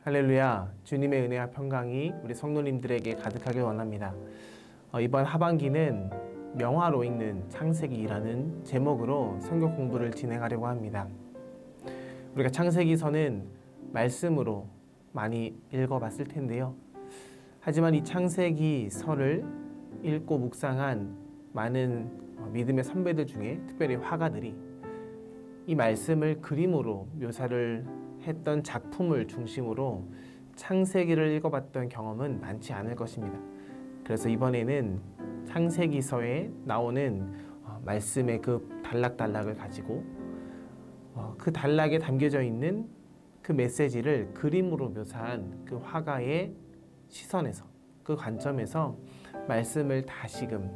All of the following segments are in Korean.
할렐루야, 주님의 은혜와 평강이 우리 성도님들에게 가득하길 원합니다. 이번 하반기는 명화로 읽는 창세기라는 제목으로 성경 공부를 진행하려고 합니다. 우리가 창세기서는 말씀으로 많이 읽어봤을 텐데요. 하지만 이 창세기서를 읽고 묵상한 많은 믿음의 선배들 중에 특별히 화가들이 이 말씀을 그림으로 묘사를 했던 작품을 중심으로 창세기를 읽어봤던 경험은 많지 않을 것입니다. 그래서 이번에는 창세기서에 나오는 말씀의 그 단락단락을 가지고 그 단락에 담겨져 있는 그 메시지를 그림으로 묘사한 그 화가의 시선에서, 그 관점에서 말씀을 다시금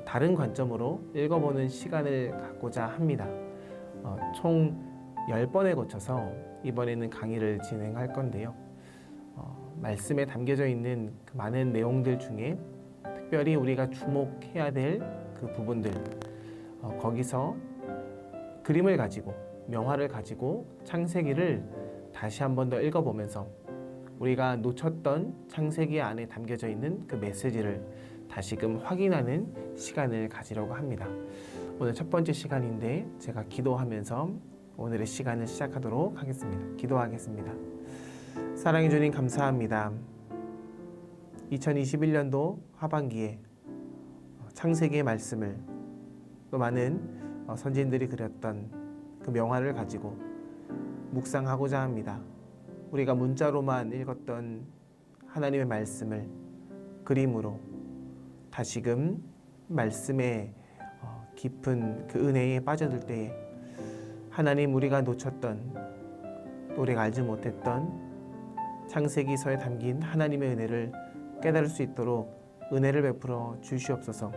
다른 관점으로 읽어보는 시간을 갖고자 합니다. 총 10번에 거쳐서 이번에는 강의를 진행할 건데요. 말씀에 담겨져 있는 그 많은 내용들 중에 특별히 우리가 주목해야 될 그 부분들, 거기서 그림을 가지고, 명화를 가지고 창세기를 다시 한 번 더 읽어보면서 우리가 놓쳤던 창세기 안에 담겨져 있는 그 메시지를 다시금 확인하는 시간을 가지려고 합니다. 오늘 첫 번째 시간인데 제가 기도하면서 오늘의 시간을 시작하도록 하겠습니다. 기도하겠습니다. 사랑해 주님 감사합니다. 2021년도 하반기에 창세기의 말씀을 또 많은 선지인들이 그렸던 그 명화를 가지고 묵상하고자 합니다. 우리가 문자로만 읽었던 하나님의 말씀을 그림으로 다시금 말씀의 깊은 그 은혜에 빠져들 때에 하나님, 우리가 놓쳤던, 또 우리가 알지 못했던 창세기서에 담긴 하나님의 은혜를 깨달을 수 있도록 은혜를 베풀어 주시옵소서.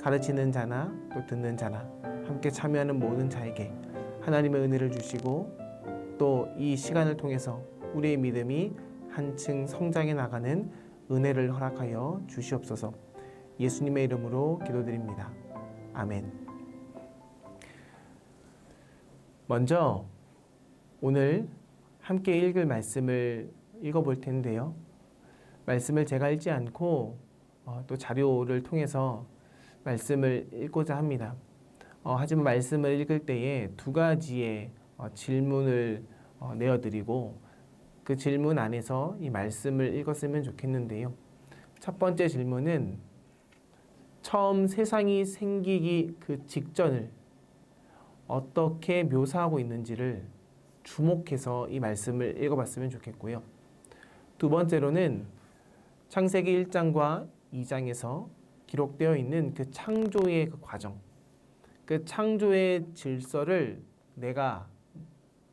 가르치는 자나 또 듣는 자나 함께 참여하는 모든 자에게 하나님의 은혜를 주시고 또 이 시간을 통해서 우리의 믿음이 한층 성장해 나가는 은혜를 허락하여 주시옵소서. 예수님의 이름으로 기도드립니다. 아멘. 먼저 오늘 함께 읽을 말씀을 읽어볼 텐데요. 말씀을 제가 읽지 않고 또 자료를 통해서 말씀을 읽고자 합니다. 하지만 말씀을 읽을 때에 두 가지의 질문을 내어드리고 그 질문 안에서 이 말씀을 읽었으면 좋겠는데요. 첫 번째 질문은 처음 세상이 생기기 그 직전을 어떻게 묘사하고 있는지를 주목해서 이 말씀을 읽어봤으면 좋겠고요. 두 번째로는 창세기 1장과 2장에서 기록되어 있는 그 창조의 그 과정, 그 창조의 질서를 내가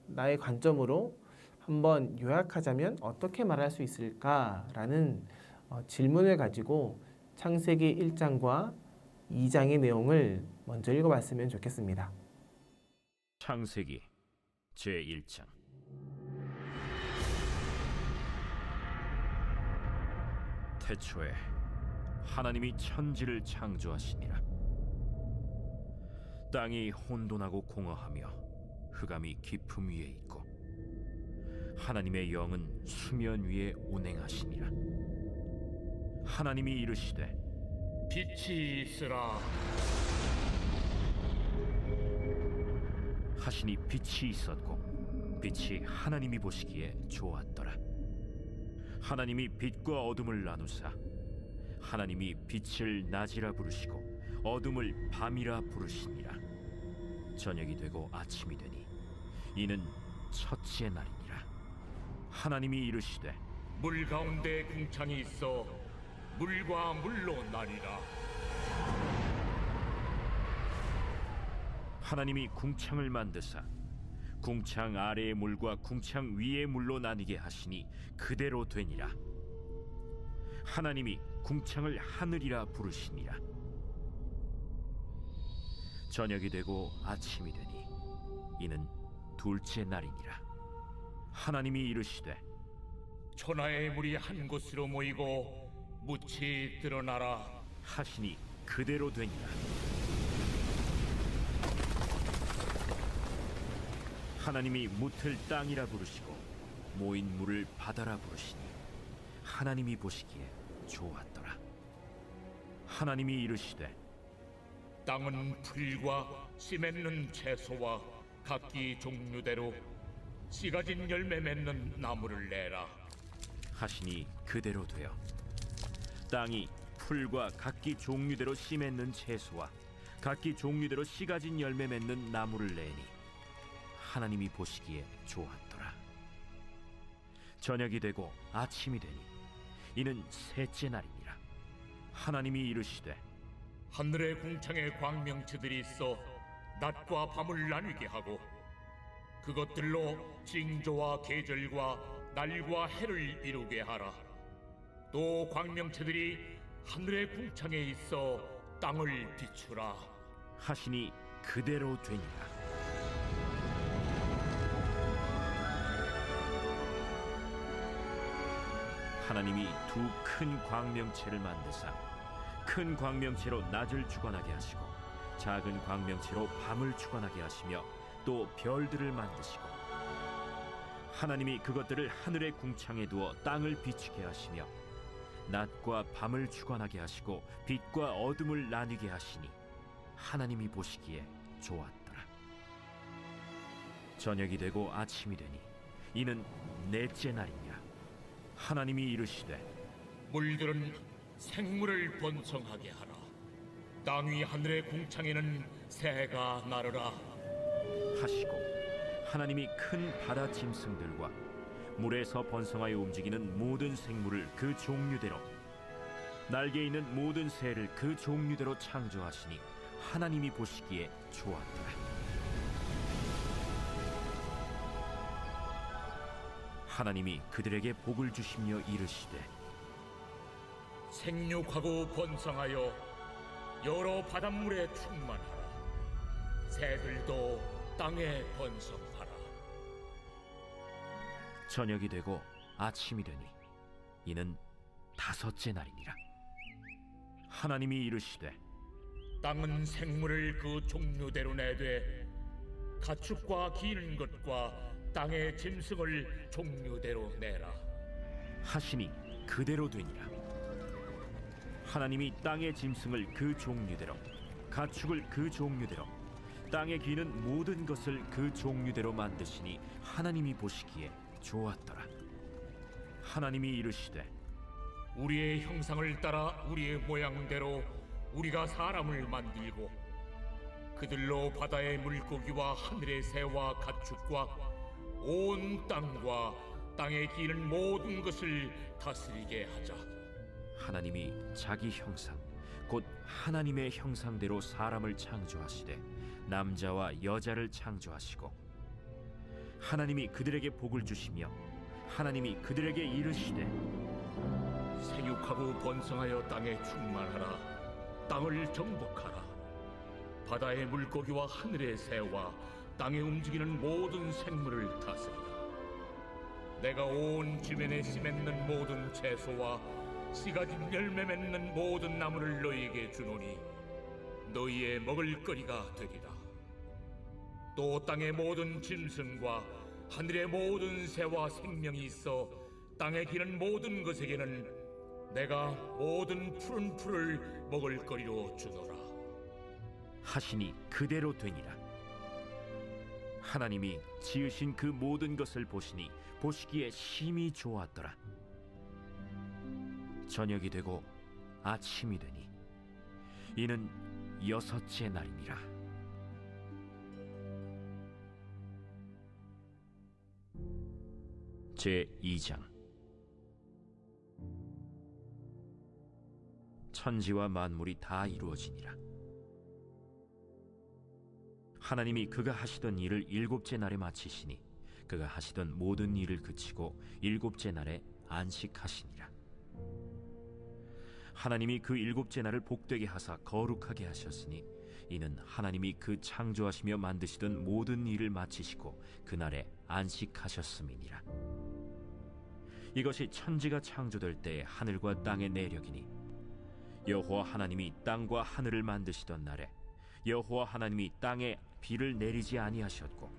나의 관점으로 한번 요약하자면 어떻게 말할 수 있을까라는 질문을 가지고 창세기 1장과 2장의 내용을 먼저 읽어봤으면 좋겠습니다. 창세기 제1장. 태초에 하나님이 천지를 창조하시니라. 땅이 혼돈하고 공허하며 흑암이 깊음 위에 있고 하나님의 영은 수면 위에 운행하시니라. 하나님이 이르시되 빛이 있으라 하시니 빛이 있었고 빛이 하나님이 보시기에 좋았더라. 하나님이 빛과 어둠을 나누사 하나님이 빛을 낮이라 부르시고 어둠을 밤이라 부르시니라. 저녁이 되고 아침이 되니 이는 첫째 날이니라. 하나님이 이르시되 물 가운데 궁창이 있어 물과 물로 나뉘라. 하나님이 궁창을 만드사 궁창 아래의 물과 궁창 위의 물로 나뉘게 하시니 그대로 되니라. 하나님이 궁창을 하늘이라 부르시니라. 저녁이 되고 아침이 되니 이는 둘째 날이니라. 하나님이 이르시되 천하의 물이 한 곳으로 모이고 묻이 드러나라 하시니 그대로 되니라. 하나님이 묻을 땅이라 부르시고 모인 물을 바다라 부르시니 하나님이 보시기에 좋았더라. 하나님이 이르시되 땅은 풀과 씨 맺는 채소와 각기 종류대로 씨 가진 열매 맺는 나무를 내라. 하시니 그대로 되어 땅이 풀과 각기 종류대로 씨 맺는 채소와 각기 종류대로 씨 가진 열매 맺는 나무를 내니 하나님이 보시기에 좋았더라. 저녁이 되고 아침이 되니 이는 셋째 날이니라. 하나님이 이르시되 하늘의 궁창에 광명체들이 있어 낮과 밤을 나뉘게 하고 그것들로 징조와 계절과 날과 해를 이루게 하라. 또 광명체들이 하늘의 궁창에 있어 땅을 비추라. 하시니 그대로 되니라. 하나님이 두 큰 광명체를 만드사 큰 광명체로 낮을 주관하게 하시고 작은 광명체로 밤을 주관하게 하시며 또 별들을 만드시고 하나님이 그것들을 하늘의 궁창에 두어 땅을 비추게 하시며 낮과 밤을 주관하게 하시고 빛과 어둠을 나뉘게 하시니 하나님이 보시기에 좋았더라. 저녁이 되고 아침이 되니 이는 넷째 날이니라. 하나님이 이르시되 물들은 생물을 번성하게 하라. 땅 위 하늘의 궁창에는 새가 나르라. 하시고 하나님이 큰 바다 짐승들과 물에서 번성하여 움직이는 모든 생물을 그 종류대로 날개 있는 모든 새를 그 종류대로 창조하시니 하나님이 보시기에 좋았더라. 하나님이 그들에게 복을 주시며 이르시되 생육하고 번성하여 여러 바닷물에 충만하라. 새들도 땅에 번성하라. 저녁이 되고 아침이 되니 이는 다섯째 날이니라. 하나님이 이르시되 땅은 생물을 그 종류대로 내되 가축과 기는 것과 땅의 짐승을 종류대로 내라. 하시니 그대로 되니라. 하나님이 땅의 짐승을 그 종류대로 가축을 그 종류대로 땅에 기는 모든 것을 그 종류대로 만드시니 하나님이 보시기에 좋았더라. 하나님이 이르시되 우리의 형상을 따라 우리의 모양대로 우리가 사람을 만들고 그들로 바다의 물고기와 하늘의 새와 가축과 온 땅과 땅에 기는 모든 것을 다스리게 하자. 하나님이 자기 형상 곧 하나님의 형상대로 사람을 창조하시되 남자와 여자를 창조하시고 하나님이 그들에게 복을 주시며 하나님이 그들에게 이르시되 생육하고 번성하여 땅에 충만하라. 땅을 정복하라. 바다의 물고기와 하늘의 새와 땅에 움직이는 모든 생물을 다스리라. 내가 온 주변에 씨 맺는 모든 채소와 씨 가진 열매 맺는 모든 나무를 너희에게 주노니 너희의 먹을거리가 되리라. 또 땅의 모든 짐승과 하늘의 모든 새와 생명이 있어 땅에 기는 모든 것에게는 내가 모든 푸른 풀을 먹을거리로 주노라. 하시니 그대로 되니라. 하나님이 지으신 그 모든 것을 보시니 보시기에 심히 좋았더라. 저녁이 되고 아침이 되니 이는 여섯째 날이니라. 제2장. 천지와 만물이 다 이루어지니라. 하나님이 그가 하시던 일을 일곱째 날에 마치시니 그가 하시던 모든 일을 그치고 일곱째 날에 안식하시니라. 하나님이 그 일곱째 날을 복되게 하사 거룩하게 하셨으니 이는 하나님이 그 창조하시며 만드시던 모든 일을 마치시고 그날에 안식하셨음이니라. 이것이 천지가 창조될 때에 하늘과 땅의 내력이니 여호와 하나님이 땅과 하늘을 만드시던 날에 여호와 하나님이 땅에 비를 내리지 아니하셨고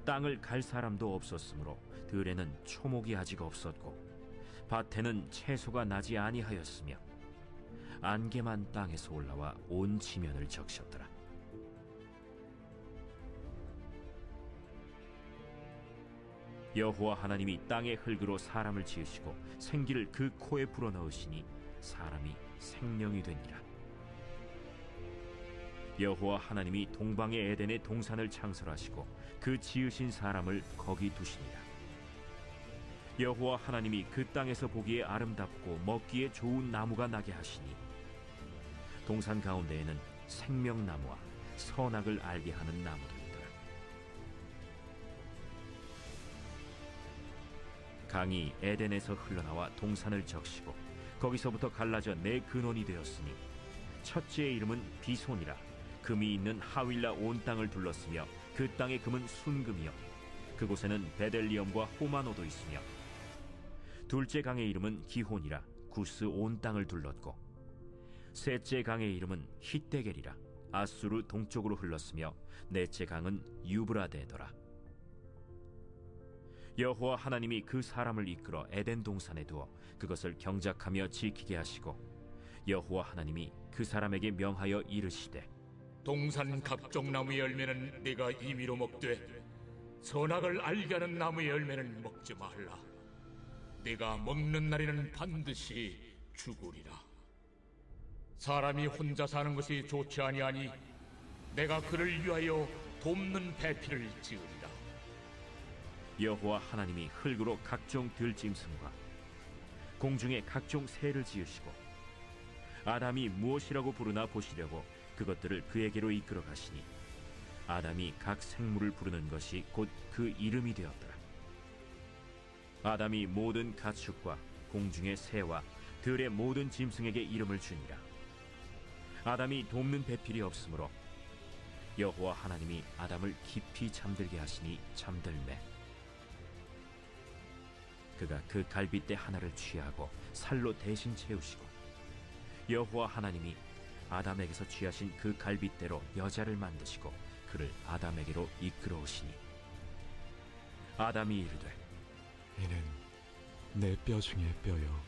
땅을 갈 사람도 없었으므로 들에는 초목이 아직 없었고 밭에는 채소가 나지 아니하였으며 안개만 땅에서 올라와 온 지면을 적셨더라. 여호와 하나님이 땅의 흙으로 사람을 지으시고 생기를 그 코에 불어넣으시니 사람이 생명이 되니라. 여호와 하나님이 동방의 에덴의 동산을 창설하시고 그 지으신 사람을 거기 두시니라. 여호와 하나님이 그 땅에서 보기에 아름답고 먹기에 좋은 나무가 나게 하시니 동산 가운데에는 생명나무와 선악을 알게 하는 나무들이더라. 강이 에덴에서 흘러나와 동산을 적시고 거기서부터 갈라져 네 근원이 되었으니 첫째의 이름은 비손이라. 금이 있는 하윌라 온 땅을 둘렀으며 그 땅의 금은 순금이요 그곳에는 베델리엄과 호마노도 있으며 둘째 강의 이름은 기혼이라. 구스 온 땅을 둘렀고 셋째 강의 이름은 히데겔이라. 아수르 동쪽으로 흘렀으며 넷째 강은 유브라데더라. 여호와 하나님이 그 사람을 이끌어 에덴 동산에 두어 그것을 경작하며 지키게 하시고 여호와 하나님이 그 사람에게 명하여 이르시되 동산 각종 나무의 열매는 네가 임의로 먹되 선악을 알게 하는 나무의 열매는 먹지 말라. 네가 먹는 날에는 반드시 죽으리라. 사람이 혼자 사는 것이 좋지 아니하니 내가 그를 위하여 돕는 배필을 지으리라. 여호와 하나님이 흙으로 각종 들짐승과 공중에 각종 새를 지으시고 아담이 무엇이라고 부르나 보시려고 그것들을 그에게로 이끌어 가시니 아담이 각 생물을 부르는 것이 곧 그 이름이 되었더라. 아담이 모든 가축과 공중의 새와 들의 모든 짐승에게 이름을 주니라. 아담이 돕는 배필이 없으므로 여호와 하나님이 아담을 깊이 잠들게 하시니 잠들매 그가 그 갈빗대 하나를 취하고 살로 대신 채우시고 여호와 하나님이 아담에게서 취하신 그 갈빗대로 여자를 만드시고 그를 아담에게로 이끌어오시니 아담이 이르되 이는 내 뼈 중에 뼈요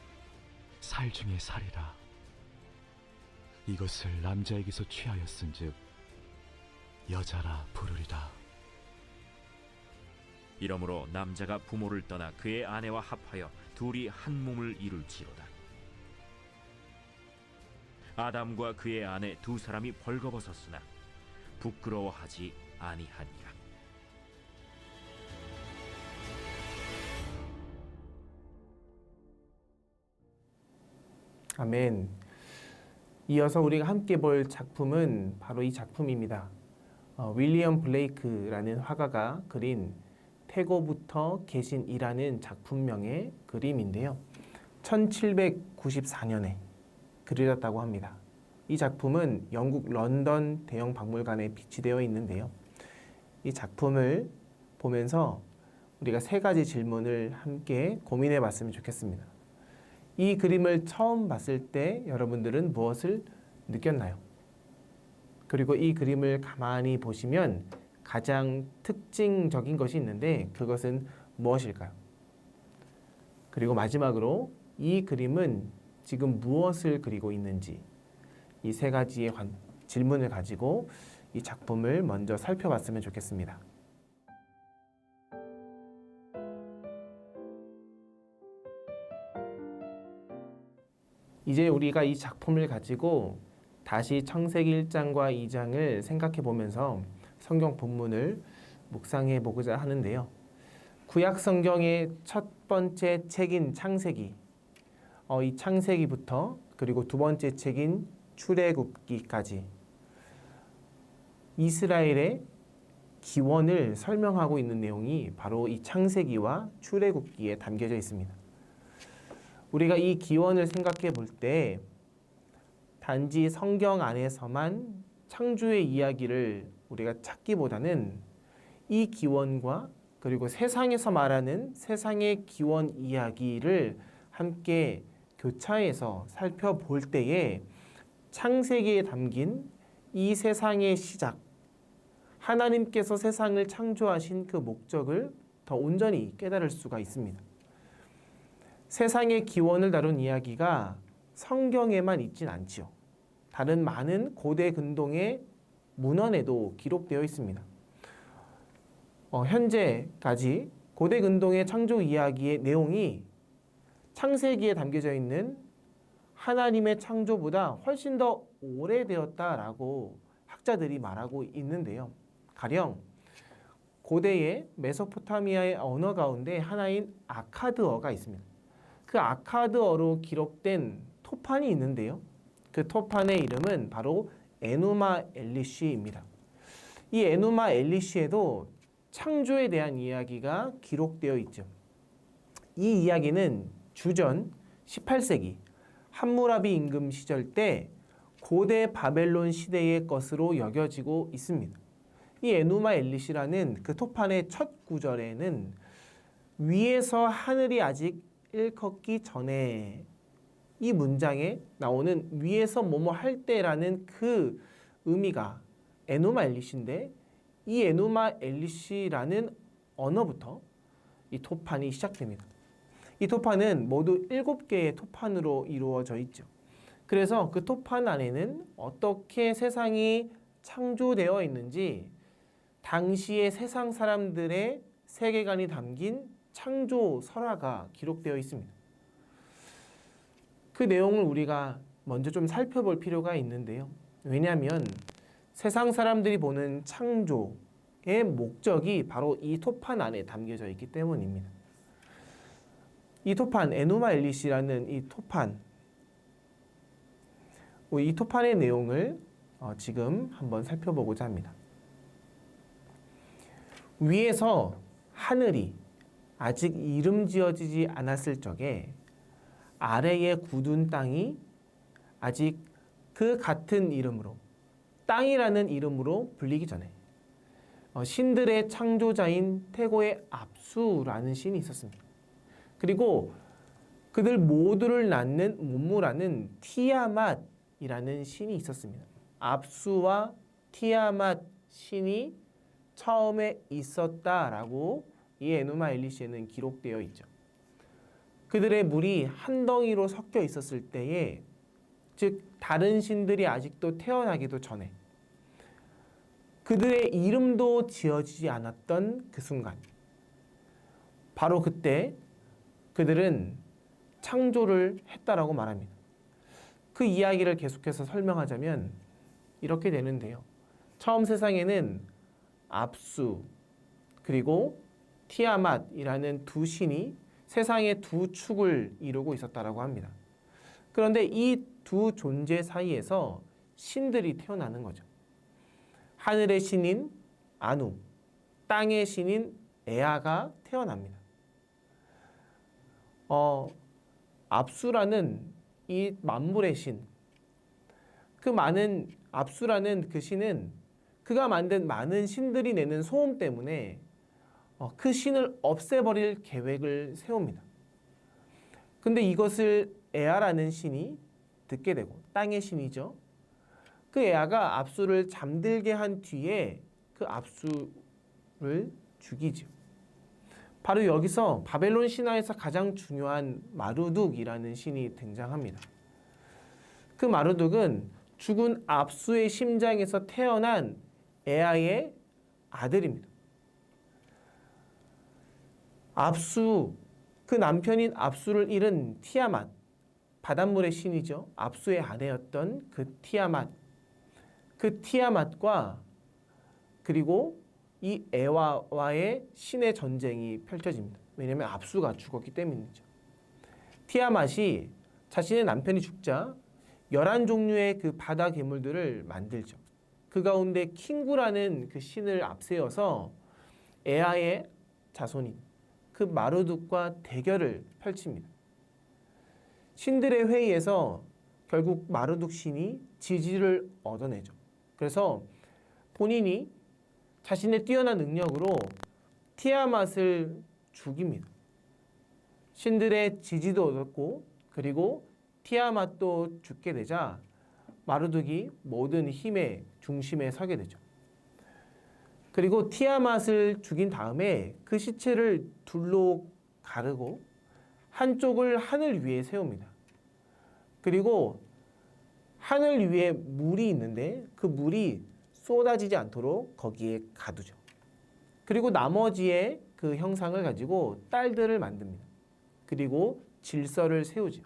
살 중에 살이라. 이것을 남자에게서 취하였은즉 여자라 부르리라. 이러므로 남자가 부모를 떠나 그의 아내와 합하여 둘이 한 몸을 이룰지로다. 아담과 그의 아내 두 사람이 벌거벗었으나 부끄러워하지 아니하니라. 아멘. 이어서 우리가 함께 볼 작품은 바로 이 작품입니다. 윌리엄 블레이크라는 화가가 그린 태고부터 계신이라는 작품명의 그림인데요. 1794년에 그려졌다고 합니다. 이 작품은 영국 런던 대형 박물관에 비치되어 있는데요. 이 작품을 보면서 우리가 세 가지 질문을 함께 고민해 봤으면 좋겠습니다. 이 그림을 처음 봤을 때 여러분들은 무엇을 느꼈나요? 그리고 이 그림을 가만히 보시면 가장 특징적인 것이 있는데 그것은 무엇일까요? 그리고 마지막으로 이 그림은 지금 무엇을 그리고 있는지 이 세 가지의 질문을 가지고 이 작품을 먼저 살펴봤으면 좋겠습니다. 이제 우리가 이 작품을 가지고 다시 창세기 1장과 2장을 생각해 보면서 성경 본문을 묵상해 보고자 하는데요. 구약 성경의 첫 번째 책인 창세기, 이 창세기부터 그리고 두 번째 책인 출애굽기까지 이스라엘의 기원을 설명하고 있는 내용이 바로 이 창세기와 출애굽기에 담겨져 있습니다. 우리가 이 기원을 생각해 볼 때 단지 성경 안에서만 창조의 이야기를 우리가 찾기보다는 이 기원과 그리고 세상에서 말하는 세상의 기원 이야기를 함께 교차해서 살펴볼 때에 창세기에 담긴 이 세상의 시작, 하나님께서 세상을 창조하신 그 목적을 더 온전히 깨달을 수가 있습니다. 세상의 기원을 다룬 이야기가 성경에만 있진 않지요. 다른 많은 고대 근동의 문헌에도 기록되어 있습니다. 현재까지 고대 근동의 창조 이야기의 내용이 창세기에 담겨져 있는 하나님의 창조보다 훨씬 더 오래되었다라고 학자들이 말하고 있는데요. 가령 고대의 메소포타미아의 언어 가운데 하나인 아카드어가 있습니다. 그 아카드어로 기록된 토판이 있는데요. 그 토판의 이름은 바로 에누마 엘리시입니다. 이 에누마 엘리시에도 창조에 대한 이야기가 기록되어 있죠. 이 이야기는 주전 18세기 함무라비 임금 시절 때 고대 바벨론 시대의 것으로 여겨지고 있습니다. 이 에누마 엘리시라는 그 토판의 첫 구절에는 위에서 하늘이 아직 일컫기 전에, 이 문장에 나오는 위에서 뭐뭐 할 때라는 그 의미가 에누마 엘리시인데, 이 에누마 엘리시라는 언어부터 이 토판이 시작됩니다. 이 토판은 모두 7개의 토판으로 이루어져 있죠. 그래서 그 토판 안에는 어떻게 세상이 창조되어 있는지 당시의 세상 사람들의 세계관이 담긴 창조 설화가 기록되어 있습니다. 그 내용을 우리가 먼저 좀 살펴볼 필요가 있는데요. 왜냐하면 세상 사람들이 보는 창조의 목적이 바로 이 토판 안에 담겨져 있기 때문입니다. 이 토판, 에누마 엘리시라는 이 토판의 내용을 지금 한번 살펴보고자 합니다. 위에서 하늘이 아직 이름 지어지지 않았을 적에 아래에 굳은 땅이 아직 그 같은 이름으로, 땅이라는 이름으로 불리기 전에 신들의 창조자인 태고의 압수라는 신이 있었습니다. 그리고 그들 모두를 낳는 문무라는 티아맛이라는 신이 있었습니다. 압수와 티아맛 신이 처음에 있었다라고 이 에누마 엘리시에는 기록되어 있죠. 그들의 물이 한 덩이로 섞여 있었을 때에, 즉 다른 신들이 아직도 태어나기도 전에, 그들의 이름도 지어지지 않았던 그 순간, 바로 그때 그들은 창조를 했다라고 말합니다. 그 이야기를 계속해서 설명하자면 이렇게 되는데요. 처음 세상에는 압수 그리고 티아맛이라는 두 신이 세상의 두 축을 이루고 있었다라고 합니다. 그런데 이 두 존재 사이에서 신들이 태어나는 거죠. 하늘의 신인 아누, 땅의 신인 에아가 태어납니다. 압수라는 이 만물의 신, 그 많은 압수라는 그 신은 그가 만든 많은 신들이 내는 소음 때문에 그 신을 없애버릴 계획을 세웁니다. 근데 이것을 에아라는 신이 듣게 되고, 땅의 신이죠. 그 에아가 압수를 잠들게 한 뒤에 그 압수를 죽이죠. 바로 여기서 바벨론 신화에서 가장 중요한 마르둑이라는 신이 등장합니다. 그 마르둑은 죽은 압수의 심장에서 태어난 에아의 아들입니다. 압수, 그 남편인 압수를 잃은 티아맛, 바닷물의 신이죠. 압수의 아내였던 그 티아맛과 그리고 이 에와와의 신의 전쟁이 펼쳐집니다. 왜냐하면 압수가 죽었기 때문이죠. 티아맛이 자신의 남편이 죽자 11종류의 그 바다 괴물들을 만들죠. 그 가운데 킹구라는 그 신을 앞세워서 에아의 자손인 그 마르둑과 대결을 펼칩니다. 신들의 회의에서 결국 마르둑 신이 지지를 얻어내죠. 그래서 본인이 자신의 뛰어난 능력으로 티아맛을 죽입니다. 신들의 지지도 얻었고 그리고 티아맛도 죽게 되자 마르둑이 모든 힘의 중심에 서게 되죠. 그리고 티아맛을 죽인 다음에 그 시체를 둘로 가르고 한쪽을 하늘 위에 세웁니다. 그리고 하늘 위에 물이 있는데 그 물이 쏟아지지 않도록 거기에 가두죠. 그리고 나머지의 그 형상을 가지고 딸들을 만듭니다. 그리고 질서를 세우죠.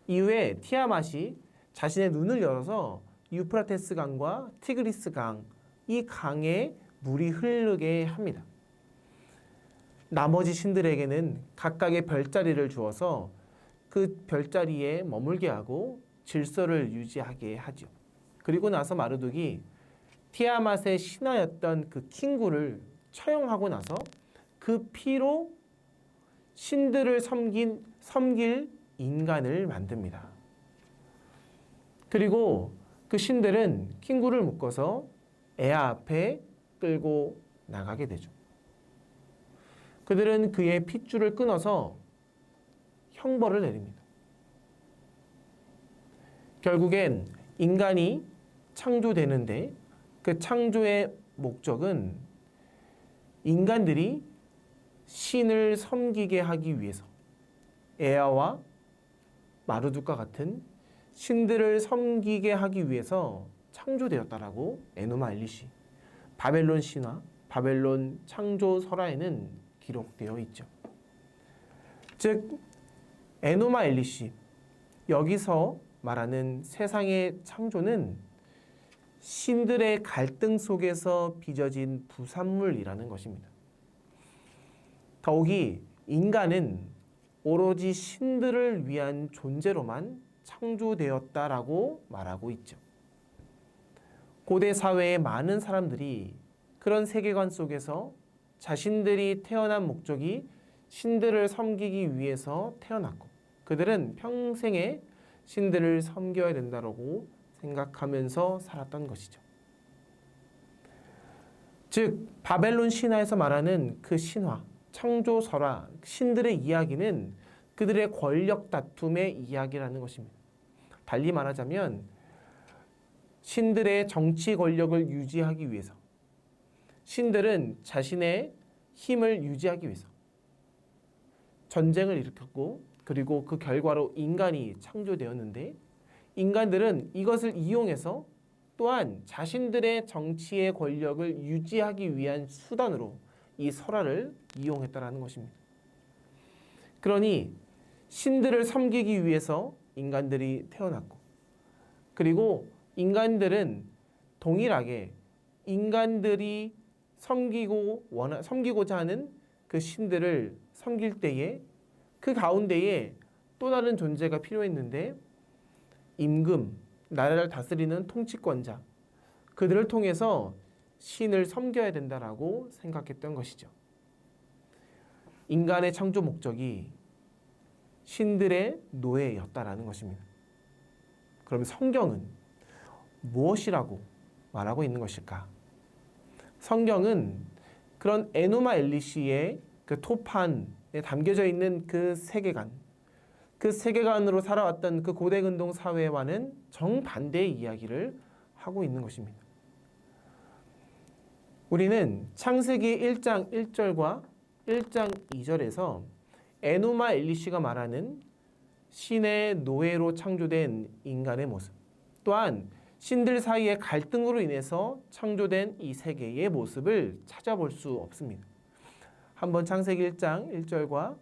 이후에 티아맛이 자신의 눈을 열어서 유프라테스 강과 티그리스 강, 이 강에 물이 흐르게 합니다. 나머지 신들에게는 각각의 별자리를 주어서 그 별자리에 머물게 하고 질서를 유지하게 하죠. 그리고 나서 마르둑이 티아맛의 신하였던 그 킹구를 처형하고 나서 그 피로 신들을 섬길 인간을 만듭니다. 그리고 그 신들은 킹구를 묶어서 에아 앞에 끌고 나가게 되죠. 그들은 그의 핏줄을 끊어서 형벌을 내립니다. 결국엔 인간이 창조되는데 그 창조의 목적은 인간들이 신을 섬기게 하기 위해서 에아와 마르둑과 같은 신들을 섬기게 하기 위해서 창조되었다라고 에노마 엘리시, 바벨론 신화, 바벨론 창조 설화에는 기록되어 있죠. 즉 에노마 엘리시, 여기서 말하는 세상의 창조는 신들의 갈등 속에서 빚어진 부산물이라는 것입니다. 더욱이 인간은 오로지 신들을 위한 존재로만 창조되었다라고 말하고 있죠. 고대 사회의 많은 사람들이 그런 세계관 속에서 자신들이 태어난 목적이 신들을 섬기기 위해서 태어났고 그들은 평생에 신들을 섬겨야 된다고 생각하면서 살았던 것이죠. 즉 바벨론 신화에서 말하는 그 신화, 창조 설화, 신들의 이야기는 그들의 권력 다툼의 이야기라는 것입니다. 달리 말하자면 신들의 정치 권력을 유지하기 위해서, 신들은 자신의 힘을 유지하기 위해서 전쟁을 일으켰고 그리고 그 결과로 인간이 창조되었는데 인간들은 이것을 이용해서 또한 자신들의 정치의 권력을 유지하기 위한 수단으로 이 설화를 이용했다라는 것입니다. 그러니 신들을 섬기기 위해서 인간들이 태어났고 그리고 인간들은 동일하게 인간들이 섬기고자 하는 그 신들을 섬길 때에 그 가운데에 또 다른 존재가 필요했는데 임금, 나라를 다스리는 통치권자, 그들을 통해서 신을 섬겨야 된다라고 생각했던 것이죠. 인간의 창조 목적이 신들의 노예였다라는 것입니다. 그럼 성경은 무엇이라고 말하고 있는 것일까? 성경은 그런 에노마 엘리시의 그 토판에 담겨져 있는 그 세계관으로 살아왔던 그 고대 근동 사회와는 정반대의 이야기를 하고 있는 것입니다. 우리는 창세기 1장 1절과 1장 2절에서 에노마 엘리시가 말하는 신의 노예로 창조된 인간의 모습, 또한 신들 사이의 갈등으로 인해서 창조된 이 세계의 모습을 찾아볼 수 없습니다. 한번 창세기 1장 1절과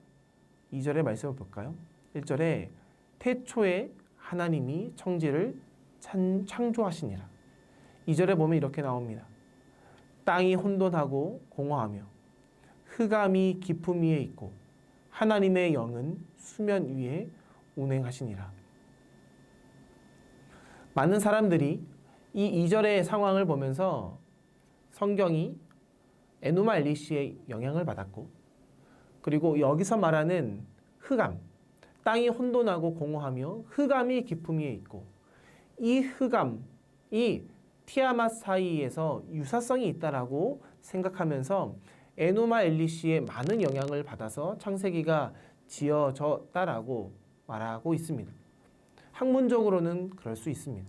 2절의 말씀을 볼까요? 1절에 태초에 하나님이 천지를 창조하시니라. 2절에 보면 이렇게 나옵니다. 땅이 혼돈하고 공허하며 흑암이 깊음 위에 있고 하나님의 영은 수면 위에 운행하시니라. 많은 사람들이 이 2절의 상황을 보면서 성경이 에노마 엘리시의 영향을 받았고 그리고 여기서 말하는 흑암, 땅이 혼돈하고 공허하며 흑암이 깊음 위에 있고 이 흑암이 티아맛 사이에서 유사성이 있다라고 생각하면서 에노마 엘리시의 많은 영향을 받아서 창세기가 지어졌다라고 말하고 있습니다. 학문적으로는 그럴 수 있습니다.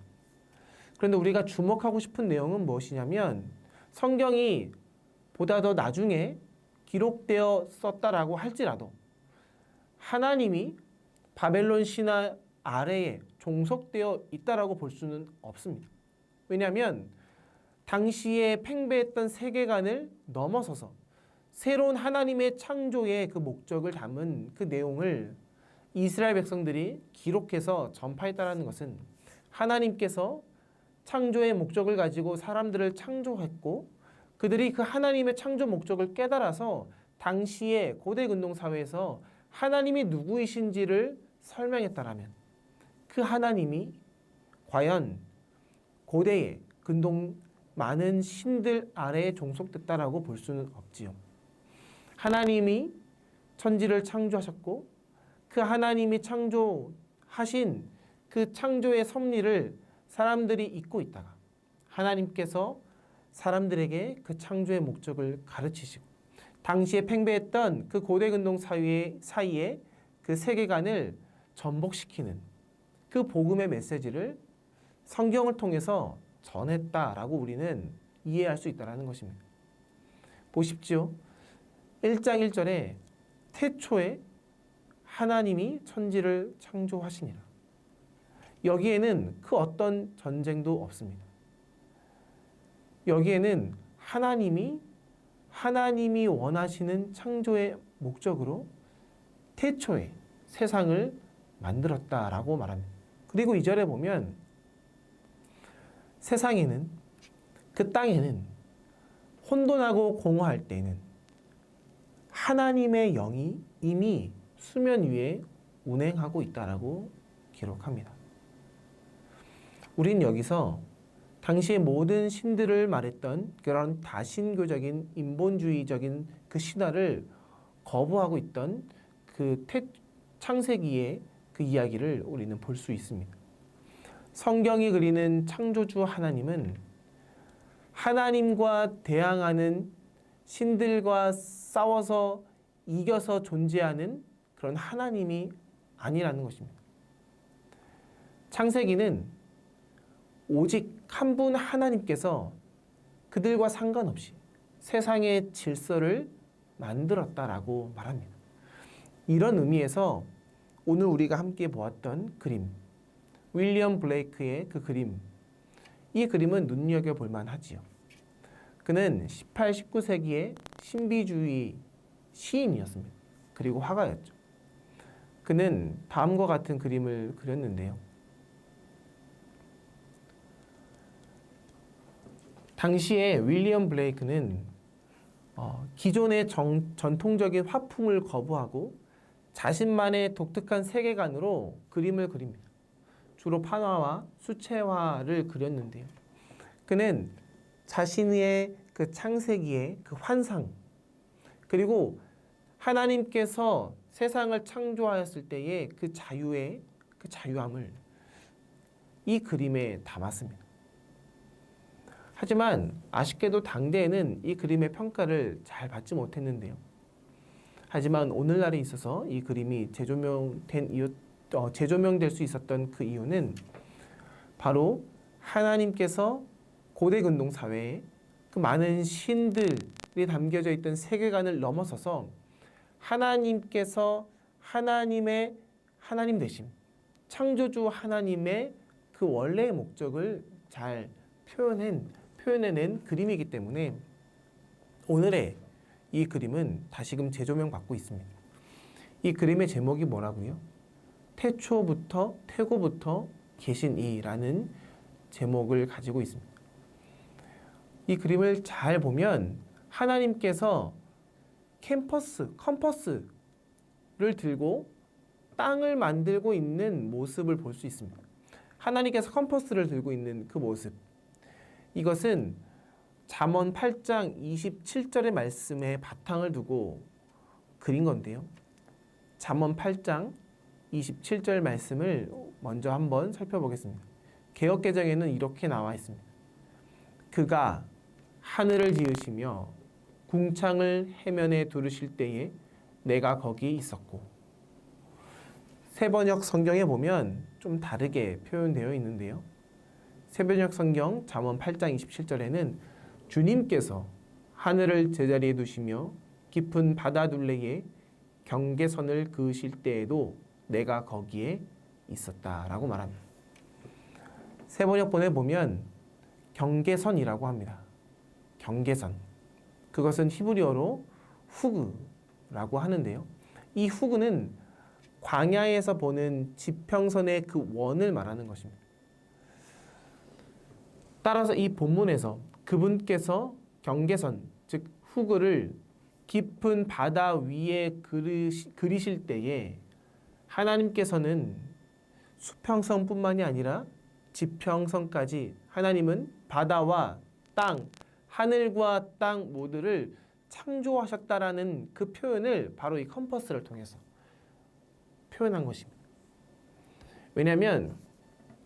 그런데 우리가 주목하고 싶은 내용은 무엇이냐면 성경이 보다 더 나중에 기록되어 썼다라고 할지라도 하나님이 바벨론 신화 아래에 종속되어 있다라고 볼 수는 없습니다. 왜냐하면 당시에 팽배했던 세계관을 넘어서서 새로운 하나님의 창조의 그 목적을 담은 그 내용을 이스라엘 백성들이 기록해서 전파했다라는 것은 하나님께서 창조의 목적을 가지고 사람들을 창조했고 그들이 그 하나님의 창조 목적을 깨달아서 당시의 고대 근동 사회에서 하나님이 누구이신지를 설명했다라면 그 하나님이 과연 고대의 근동 많은 신들 아래에 종속됐다라고 볼 수는 없지요. 하나님이 천지를 창조하셨고 그 하나님이 창조하신 그 창조의 섭리를 사람들이 잊고 있다가 하나님께서 사람들에게 그 창조의 목적을 가르치시고 당시에 팽배했던 그 고대 근동 사이에 그 세계관을 전복시키는 그 복음의 메시지를 성경을 통해서 전했다라고 우리는 이해할 수 있다는 것입니다. 보십시오. 1장 1절에 태초에 하나님이 천지를 창조하시니라. 여기에는 그 어떤 전쟁도 없습니다. 여기에는 하나님이 원하시는 창조의 목적으로 태초에 세상을 만들었다라고 말합니다. 그리고 2절에 보면 세상에는 그 땅에는 혼돈하고 공허할 때에는 하나님의 영이 이미 수면 위에 운행하고 있다라고 기록합니다. 우린 여기서 당시의 모든 신들을 말했던 그런 다신교적인 인본주의적인 그 신화를 거부하고 있던 그 창세기의 그 이야기를 우리는 볼 수 있습니다. 성경이 그리는 창조주 하나님은 하나님과 대항하는 신들과 싸워서 이겨서 존재하는 그런 하나님이 아니라는 것입니다. 창세기는 오직 한 분 하나님께서 그들과 상관없이 세상의 질서를 만들었다라고 말합니다. 이런 의미에서 오늘 우리가 함께 보았던 그림, 윌리엄 블레이크의 그 그림, 이 그림은 눈여겨볼 만하지요. 그는 18, 19세기의 신비주의 시인이었습니다. 그리고 화가였죠. 그는 다음과 같은 그림을 그렸는데요. 당시에 윌리엄 블레이크는 기존의 전통적인 화풍을 거부하고 자신만의 독특한 세계관으로 그림을 그립니다. 주로 판화와 수채화를 그렸는데요. 그는 자신의 그 창세기의 그 환상, 그리고 하나님께서 세상을 창조하였을 때의 그 자유의 그 자유함을 이 그림에 담았습니다. 하지만 아쉽게도 당대에는 이 그림의 평가를 잘 받지 못했는데요. 하지만 오늘날에 있어서 이 그림이 재조명될 수 있었던 그 이유는 바로 하나님께서 고대 근동 사회에 그 많은 신들이 담겨져 있던 세계관을 넘어서서 하나님께서 하나님 되심, 창조주 하나님의 그 원래의 목적을 잘 표현해낸 그림이기 때문에 오늘의 이 그림은 다시금 재조명받고 있습니다. 이 그림의 제목이 뭐라고요? 태고부터 계신 이라는 제목을 가지고 있습니다. 이 그림을 잘 보면 하나님께서 컴퍼스를 들고 땅을 만들고 있는 모습을 볼 수 있습니다. 하나님께서 컴퍼스를 들고 있는 그 모습, 이것은 잠언 8장 27절의 말씀에 바탕을 두고 그린 건데요. 잠언 8장 27절 말씀을 먼저 한번 살펴보겠습니다. 개역개정에는 이렇게 나와 있습니다. 그가 하늘을 지으시며 궁창을 해면에 두르실 때에 내가 거기 있었고. 새번역 성경에 보면 좀 다르게 표현되어 있는데요. 새번역 성경 잠언 8장 27절에는 주님께서 하늘을 제자리에 두시며 깊은 바다 둘레에 경계선을 그으실 때에도 내가 거기에 있었다라고 말합니다. 세번역본에 보면 경계선이라고 합니다. 경계선. 그것은 히브리어로 후그라고 하는데요. 이 후그는 광야에서 보는 지평선의 그 원을 말하는 것입니다. 따라서 이 본문에서 그분께서 경계선, 즉 후그를 깊은 바다 위에 그리실 때에 하나님께서는 수평선뿐만이 아니라 지평선까지 하나님은 바다와 땅, 하늘과 땅 모두를 창조하셨다라는 그 표현을 바로 이 컴퍼스를 통해서 표현한 것입니다. 왜냐하면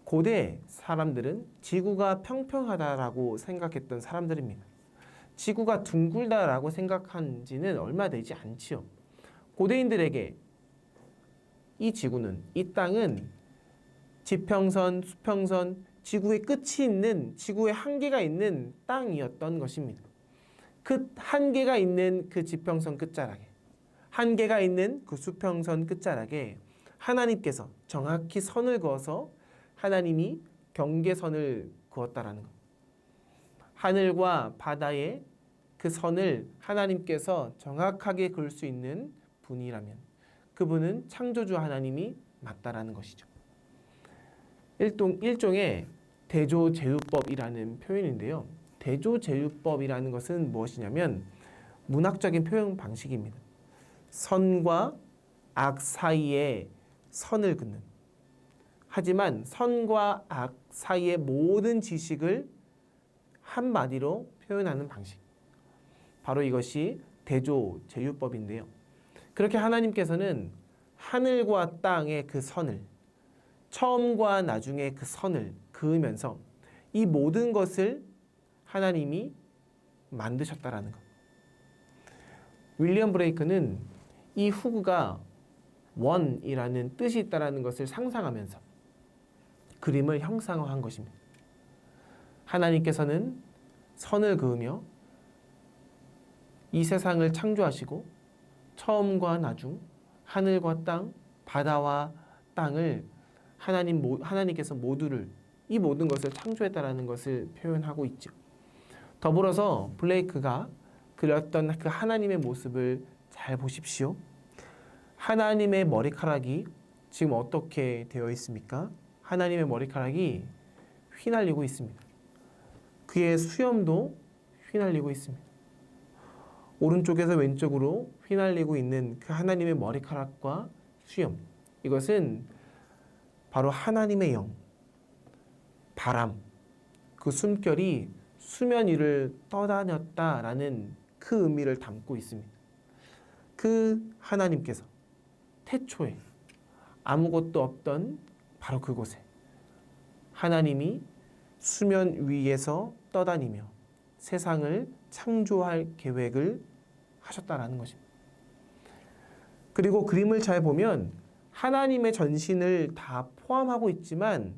고대 사람들은 지구가 평평하다라고 생각했던 사람들입니다. 지구가 둥글다라고 생각한 지는 얼마 되지 않지요. 고대인들에게 이 지구는, 이 땅은 지평선, 수평선, 지구의 끝이 있는, 지구의 한계가 있는 땅이었던 것입니다. 그 한계가 있는 그 지평선 끝자락에, 한계가 있는 그 수평선 끝자락에 하나님께서 정확히 선을 그어서 하나님이 경계선을 그었다라는 것. 하늘과 바다의 그 선을 하나님께서 정확하게 그을 수 있는 분이라면 그분은 창조주 하나님이 맞다라는 것이죠. 일종의 대조제휴법이라는 표현인데요. 대조제휴법이라는 것은 무엇이냐면 문학적인 표현 방식입니다. 선과 악 사이에 선을 긋는, 하지만 선과 악 사이의 모든 지식을 한마디로 표현하는 방식, 바로 이것이 대조제휴법인데요. 그렇게 하나님께서는 하늘과 땅의 그 선을, 처음과 나중의 그 선을 그으면서 이 모든 것을 하나님이 만드셨다라는 것. 윌리엄 브레이크는 이 후그가 원이라는 뜻이 있다라는 것을 상상하면서 그림을 형상화한 것입니다. 하나님께서는 선을 그으며 이 세상을 창조하시고 처음과 나중, 하늘과 땅, 바다와 땅을 하나님께서 모두를, 이 모든 것을 창조했다라는 것을 표현하고 있죠. 더불어서 블레이크가 그렸던 그 하나님의 모습을 잘 보십시오. 하나님의 머리카락이 지금 어떻게 되어 있습니까? 하나님의 머리카락이 휘날리고 있습니다. 그의 수염도 휘날리고 있습니다. 오른쪽에서 왼쪽으로 휘날리고 있는 그 하나님의 머리카락과 수염, 이것은 바로 하나님의 영, 바람, 그 숨결이 수면 위를 떠다녔다라는 그 의미를 담고 있습니다. 그 하나님께서 태초에 아무것도 없던 바로 그곳에 하나님이 수면 위에서 떠다니며 세상을 창조할 계획을 하셨다라는 것입니다. 그리고 그림을 잘 보면 하나님의 전신을 다 포함하고 있지만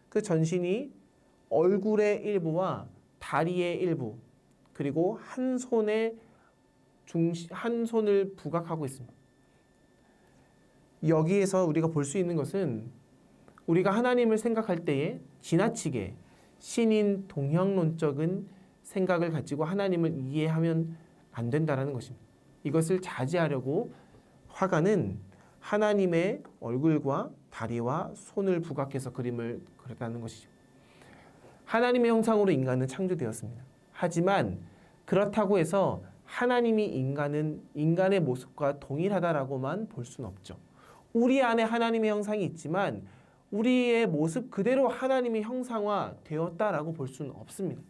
그 전신이 얼굴의 일부와 다리의 일부, 그리고 한 손을 부각하고 있습니다. 여기에서 우리가 볼 수 있는 것은 우리가 하나님을 생각할 때에 지나치게 신인 동형론적인 생각을 가지고 하나님을 이해하면 안 된다는 것입니다. 이것을 자제하려고 화가는 하나님의 얼굴과 다리와 손을 부각해서 그림을 그렸다는 것이죠. 하나님의 형상으로 인간은 창조되었습니다. 하지만 그렇다고 해서 하나님이 인간의 모습과 동일하다라고만 볼 수는 없죠. 우리 안에 하나님의 형상이 있지만 우리의 모습 그대로 하나님의 형상화 되었다라고 볼 수는 없습니다.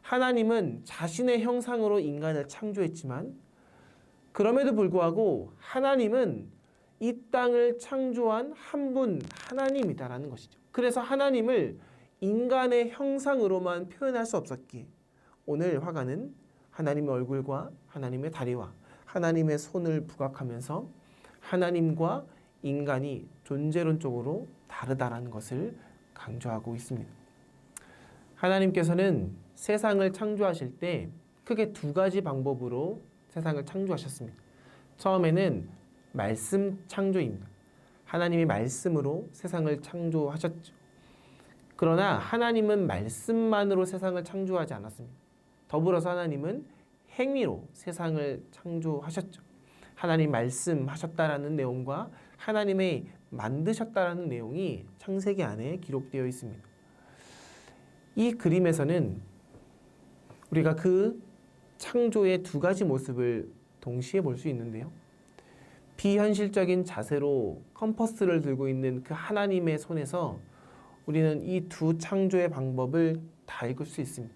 하나님은 자신의 형상으로 인간을 창조했지만 그럼에도 불구하고 하나님은 이 땅을 창조한 한 분 하나님이다라는 것이죠. 그래서 하나님을 인간의 형상으로만 표현할 수 없었기에 오늘 화가는 하나님의 얼굴과 하나님의 다리와 하나님의 손을 부각하면서 하나님과 인간이 존재론적으로 다르다라는 것을 강조하고 있습니다. 하나님께서는 세상을 창조하실 때 크게 두 가지 방법으로 세상을 창조하셨습니다. 처음에는 말씀 창조입니다. 하나님이 말씀으로 세상을 창조하셨죠. 그러나 하나님은 말씀만으로 세상을 창조하지 않았습니다. 더불어서 하나님은 행위로 세상을 창조하셨죠. 하나님 말씀하셨다라는 내용과 하나님의 만드셨다라는 내용이 창세기 안에 기록되어 있습니다. 이 그림에서는 우리가 그 창조의 두 가지 모습을 동시에 볼 수 있는데요. 비현실적인 자세로 컴퍼스를 들고 있는 그 하나님의 손에서 우리는 이 두 창조의 방법을 다 읽을 수 있습니다.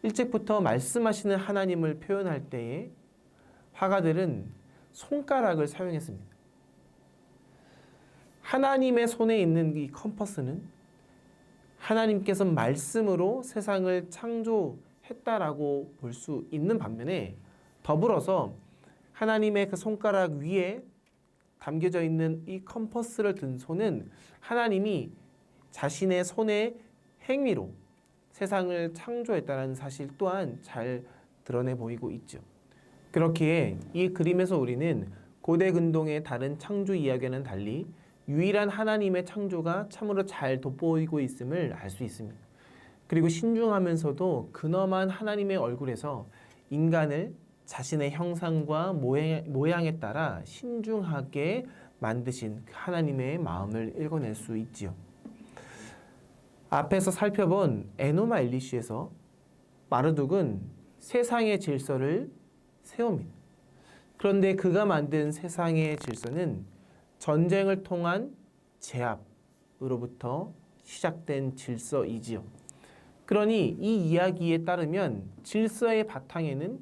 일찍부터 말씀하시는 하나님을 표현할 때에 화가들은 손가락을 사용했습니다. 하나님의 손에 있는 이 컴퍼스는 하나님께서 말씀으로 세상을 창조했다라고 볼 수 있는 반면에 더불어서 하나님의 그 손가락 위에 담겨져 있는 이 컴퍼스를 든 손은 하나님이 자신의 손의 행위로 세상을 창조했다는 사실 또한 잘 드러내 보이고 있죠. 그렇기에 이 그림에서 우리는 고대 근동의 다른 창조 이야기와는 달리 유일한 하나님의 창조가 참으로 잘 돋보이고 있음을 알 수 있습니다. 그리고 신중하면서도 근엄한 하나님의 얼굴에서 인간을 자신의 형상과 모양에 따라 신중하게 만드신 그 하나님의 마음을 읽어낼 수 있지요. 앞에서 살펴본 에노마 엘리시에서 마르둑은 세상의 질서를 세웁니다. 그런데 그가 만든 세상의 질서는 전쟁을 통한 제압으로부터 시작된 질서이지요. 그러니 이 이야기에 따르면 질서의 바탕에는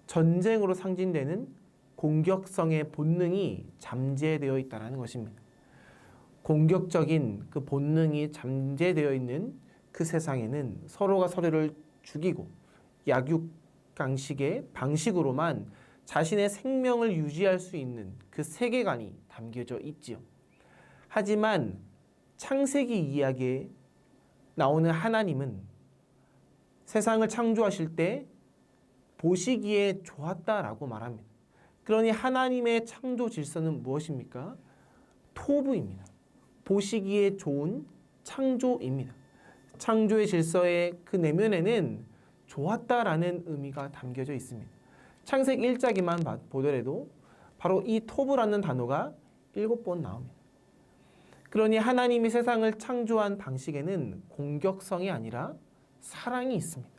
전쟁으로 상징되는 공격성의 본능이 잠재되어 있다는 것입니다. 공격적인 그 본능이 잠재되어 있는 그 세상에는 서로가 서로를 죽이고 약육강식의 방식으로만 자신의 생명을 유지할 수 있는 그 세계관이 담겨져 있지요. 하지만 창세기 이야기에 나오는 하나님은 세상을 창조하실 때 보시기에 좋았다라고 말합니다. 그러니 하나님의 창조 질서는 무엇입니까? 토부입니다. 보시기에 좋은 창조입니다. 창조의 질서의 그 내면에는 좋았다라는 의미가 담겨져 있습니다. 창세기 1장에만 보더라도 바로 이 토부라는 단어가 7번 나옵니다. 그러니 하나님이 세상을 창조한 방식에는 공격성이 아니라 사랑이 있습니다.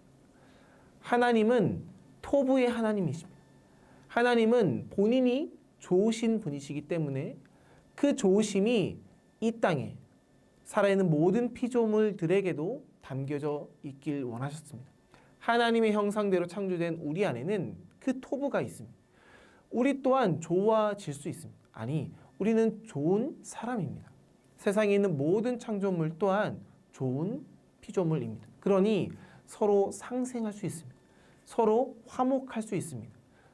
하나님은 토부의 하나님이십니다. 하나님은 본인이 좋으신 분이시기 때문에 그 좋으심이 이 땅에 살아있는 모든 피조물들에게도 담겨져 있길 원하셨습니다. 하나님의 형상대로 창조된 우리 안에는 그 토부가 있습니다. 우리 또한 좋아질 수 있습니다. 아니, 우리는 좋은 사람입니다. 세상에 있는 모든 창조물 또한 좋은 피조물입니다. 그러니 서로 상생할 수 있습니다. 서로 화목할 수 있습니다.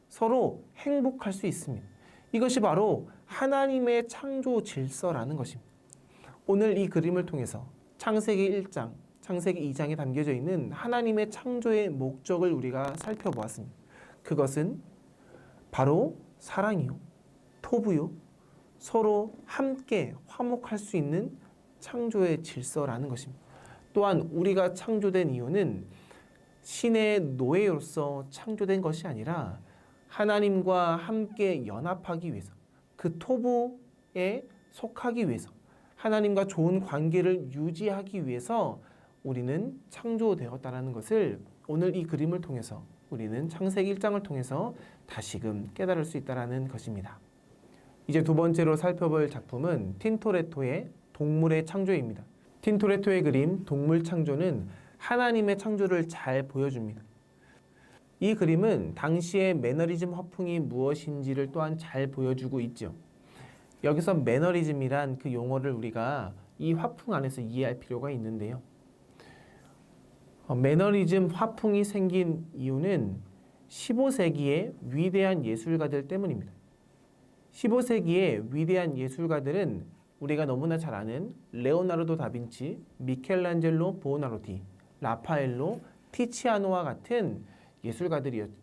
서로 행복할 수 있습니다. 이것이 바로 하나님의 창조 질서라는 것입니다. 오늘 이 그림을 통해서 창세기 1장, 창세기 2장에 담겨져 있는 하나님의 창조의 목적을 우리가 살펴보았습니다. 그것은 바로 사랑이요, 토부요, 서로 함께 화목할 수 있는 창조의 질서라는 것입니다. 또한 우리가 창조된 이유는 신의 노예로서 창조된 것이 아니라 하나님과 함께 연합하기 위해서, 그 토부에 속하기 위해서, 하나님과 좋은 관계를 유지하기 위해서 우리는 창조되었다는 것을 오늘 이 그림을 통해서 우리는 창세기 1장을 통해서 다시금 깨달을 수 있다는 것입니다. 이제 두 번째로 살펴볼 작품은 틴토레토의 동물의 창조입니다. 틴토레토의 그림 동물 창조는 하나님의 창조를 잘 보여줍니다. 이 그림은 당시의 매너리즘 화풍이 무엇인지를 또한 잘 보여주고 있죠. 여기서 매너리즘이란 그 용어를 우리가 이 화풍 안에서 이해할 필요가 있는데요. 매너리즘 화풍이 생긴 이유는 15세기의 위대한 예술가들 때문입니다. 15세기의 위대한 예술가들은 우리가 너무나 잘 아는 레오나르도 다빈치, 미켈란젤로 부오나로티, 라파엘로, 티치아노와 같은 예술가들이었죠.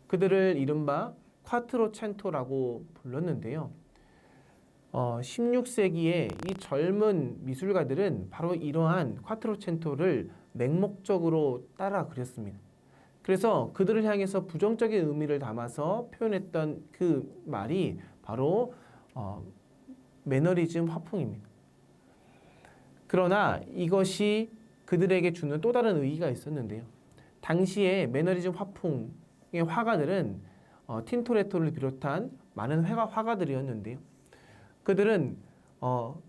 그들을 이른바 콰트로첸토라고 불렀는데요. 16세기에 이 젊은 미술가들은 바로 이러한 콰트로첸토를 맹목적으로 따라 그렸습니다. 그래서 그들을 향해서 부정적인 의미를 담아서 표현했던 그 말이 바로 매너리즘 화풍입니다. 그러나 이것이 그들에게 주는 또 다른 의의가 있었는데요. 당시에 매너리즘 화풍의 화가들은 틴토레토를 비롯한 많은 화가들이었는데요. 그들은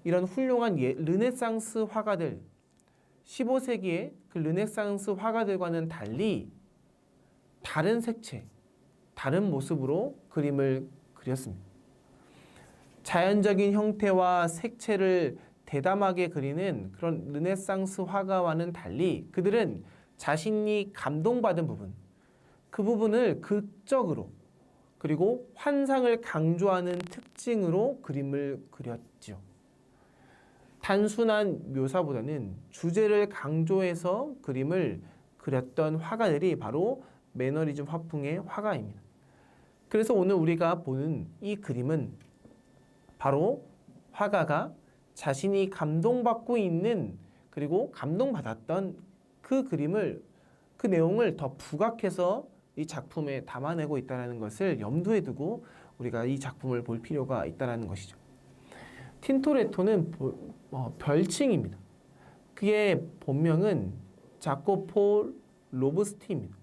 이런 훌륭한 르네상스 화가들, 15세기의 그 르네상스 화가들과는 달리 다른 색채, 다른 모습으로 그림을 그렸습니다. 자연적인 형태와 색채를 대담하게 그리는 그런 르네상스 화가와는 달리 그들은 자신이 감동받은 부분, 그 부분을 극적으로 그리고 환상을 강조하는 특징으로 그림을 그렸죠. 단순한 묘사보다는 주제를 강조해서 그림을 그렸던 화가들이 바로 매너리즘 화풍의 화가입니다. 그래서 오늘 우리가 보는 이 그림은 바로 화가가 자신이 감동받고 있는 그리고 감동받았던 그 그림을 그 내용을 더 부각해서 이 작품에 담아내고 있다는 것을 염두에 두고 우리가 이 작품을 볼 필요가 있다는 것이죠. 틴토레토는 별칭입니다. 그의 본명은 자코포 로브스티입니다.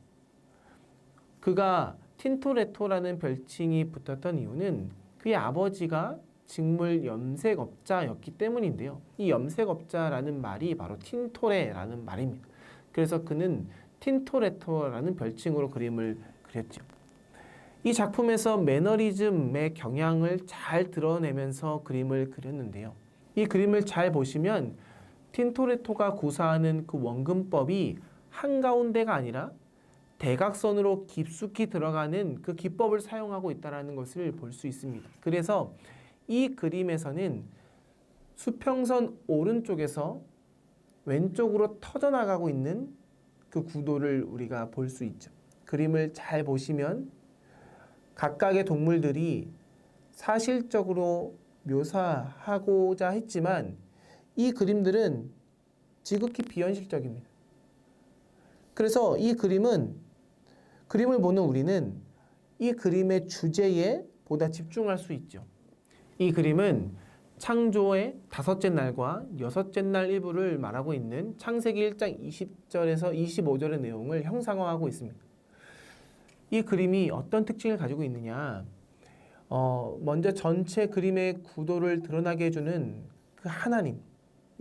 그가 틴토레토라는 별칭이 붙었던 이유는 그의 아버지가 직물 염색업자였기 때문인데요. 이 염색업자라는 말이 바로 틴토레라는 말입니다. 그래서 그는 틴토레토라는 별칭으로 그림을 그렸죠. 이 작품에서 매너리즘의 경향을 잘 드러내면서 그림을 그렸는데요. 이 그림을 잘 보시면 틴토레토가 구사하는 그 원근법이 한가운데가 아니라 대각선으로 깊숙이 들어가는 그 기법을 사용하고 있다는 것을 볼 수 있습니다. 그래서 이 그림에서는 수평선 오른쪽에서 왼쪽으로 터져나가고 있는 그 구도를 우리가 볼 수 있죠. 그림을 잘 보시면 각각의 동물들이 사실적으로 묘사하고자 했지만 이 그림들은 지극히 비현실적입니다. 그래서 이 그림을 보는 우리는 이 그림의 주제에 보다 집중할 수 있죠. 이 그림은 창조의 다섯째 날과 여섯째 날 일부를 말하고 있는 창세기 1장 20절에서 25절의 내용을 형상화하고 있습니다. 이 그림이 어떤 특징을 가지고 있느냐? 먼저 전체 그림의 구도를 드러나게 해주는 그 하나님이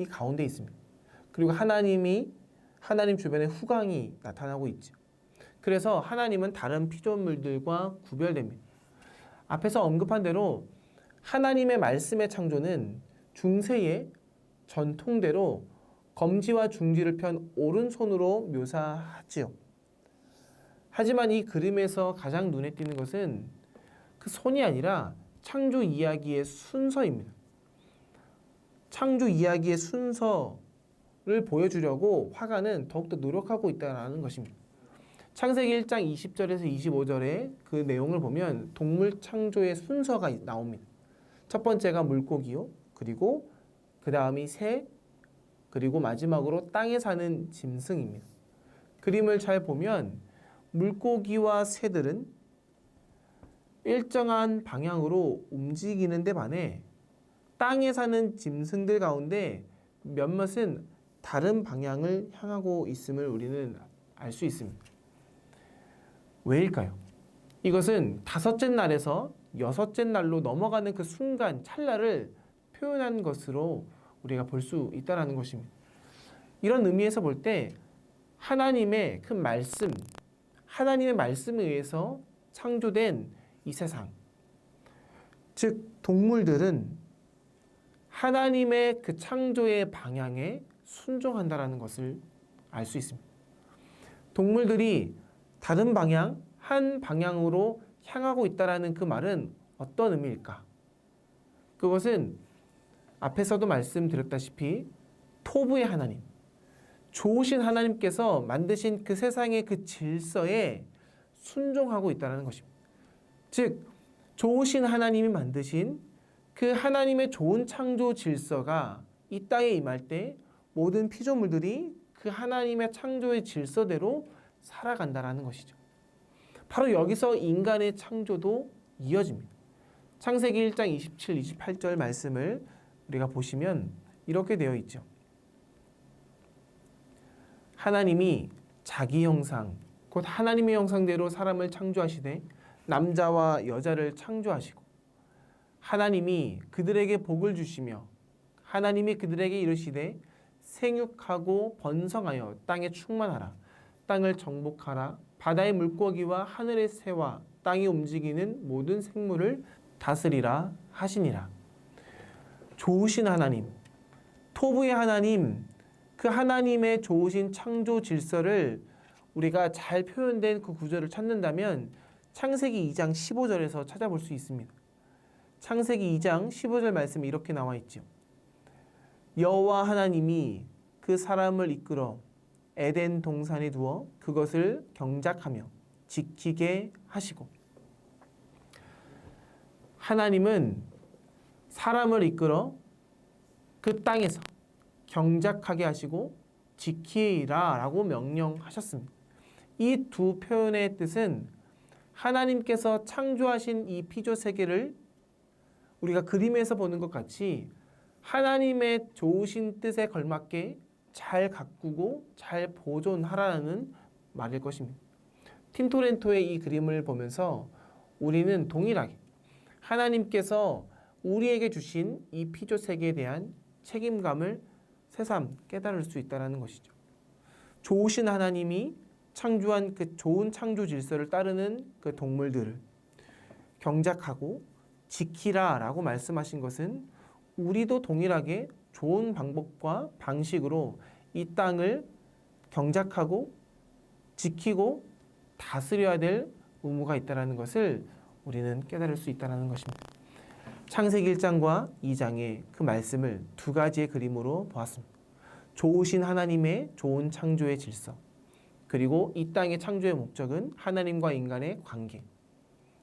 가운데 있습니다. 그리고 하나님 주변에 후광이 나타나고 있죠. 그래서 하나님은 다른 피조물들과 구별됩니다. 앞에서 언급한 대로 하나님의 말씀의 창조는 중세의 전통대로 검지와 중지를 편 오른손으로 묘사하지요. 하지만 이 그림에서 가장 눈에 띄는 것은 그 손이 아니라 창조 이야기의 순서입니다. 창조 이야기의 순서를 보여주려고 화가는 더욱더 노력하고 있다는 것입니다. 창세기 1장 20절에서 25절의 그 내용을 보면 동물 창조의 순서가 나옵니다. 첫 번째가 물고기요. 그리고 그 다음이 새, 그리고 마지막으로 땅에 사는 짐승입니다. 그림을 잘 보면 물고기와 새들은 일정한 방향으로 움직이는 데 반해 땅에 사는 짐승들 가운데 몇몇은 다른 방향을 향하고 있음을 우리는 알 수 있습니다. 왜일까요? 이것은 다섯째 날에서 여섯째 날로 넘어가는 그 순간 찰나를 표현한 것으로 우리가 볼 수 있다는 것입니다. 이런 의미에서 볼 때 하나님의 그 말씀, 하나님의 말씀에 의해서 창조된 이 세상, 즉 동물들은 하나님의 그 창조의 방향에 순종한다라는 것을 알 수 있습니다. 동물들이 다른 방향, 한 방향으로 향하고 있다라는 그 말은 어떤 의미일까? 그것은 앞에서도 말씀드렸다시피 토부의 하나님, 좋으신 하나님께서 만드신 그 세상의 그 질서에 순종하고 있다는 것입니다. 즉 좋으신 하나님이 만드신 그 하나님의 좋은 창조 질서가 이 땅에 임할 때 모든 피조물들이 그 하나님의 창조의 질서대로 살아간다라는 것이죠. 바로 여기서 인간의 창조도 이어집니다. 창세기 1장 27, 28절 말씀을 우리가 보시면 이렇게 되어 있죠. 하나님이 자기 형상, 곧 하나님의 형상대로 사람을 창조하시되 남자와 여자를 창조하시고 하나님이 그들에게 복을 주시며 하나님이 그들에게 이르시되 생육하고 번성하여 땅에 충만하라. 땅을 정복하라. 바다의 물고기와 하늘의 새와 땅이 움직이는 모든 생물을 다스리라 하시니라. 좋으신 하나님, 토부의 하나님, 그 하나님의 좋으신 창조 질서를 우리가 잘 표현된 그 구절을 찾는다면 창세기 2장 15절에서 찾아볼 수 있습니다. 창세기 2장 15절 말씀이 이렇게 나와 있죠. 여호와 하나님이 그 사람을 이끌어 에덴 동산에 두어 그것을 경작하며 지키게 하시고, 하나님은 사람을 이끌어 그 땅에서 경작하게 하시고 지키라 라고 명령하셨습니다. 이 두 표현의 뜻은 하나님께서 창조하신 이 피조 세계를 우리가 그림에서 보는 것 같이 하나님의 좋으신 뜻에 걸맞게 잘 가꾸고 잘 보존하라는 말일 것입니다. 틴토렌토의 이 그림을 보면서 우리는 동일하게 하나님께서 우리에게 주신 이 피조 세계에 대한 책임감을 새삼 깨달을 수 있다는 것이죠. 좋으신 하나님이 창조한 그 좋은 창조 질서를 따르는 그 동물들을 경작하고 지키라 라고 말씀하신 것은 우리도 동일하게 좋은 방법과 방식으로 이 땅을 경작하고 지키고 다스려야 될 의무가 있다는 것을 우리는 깨달을 수 있다는 것입니다. 창세기 1장과 2장의 그 말씀을 두 가지의 그림으로 보았습니다. 좋으신 하나님의 좋은 창조의 질서, 그리고 이 땅의 창조의 목적은 하나님과 인간의 관계,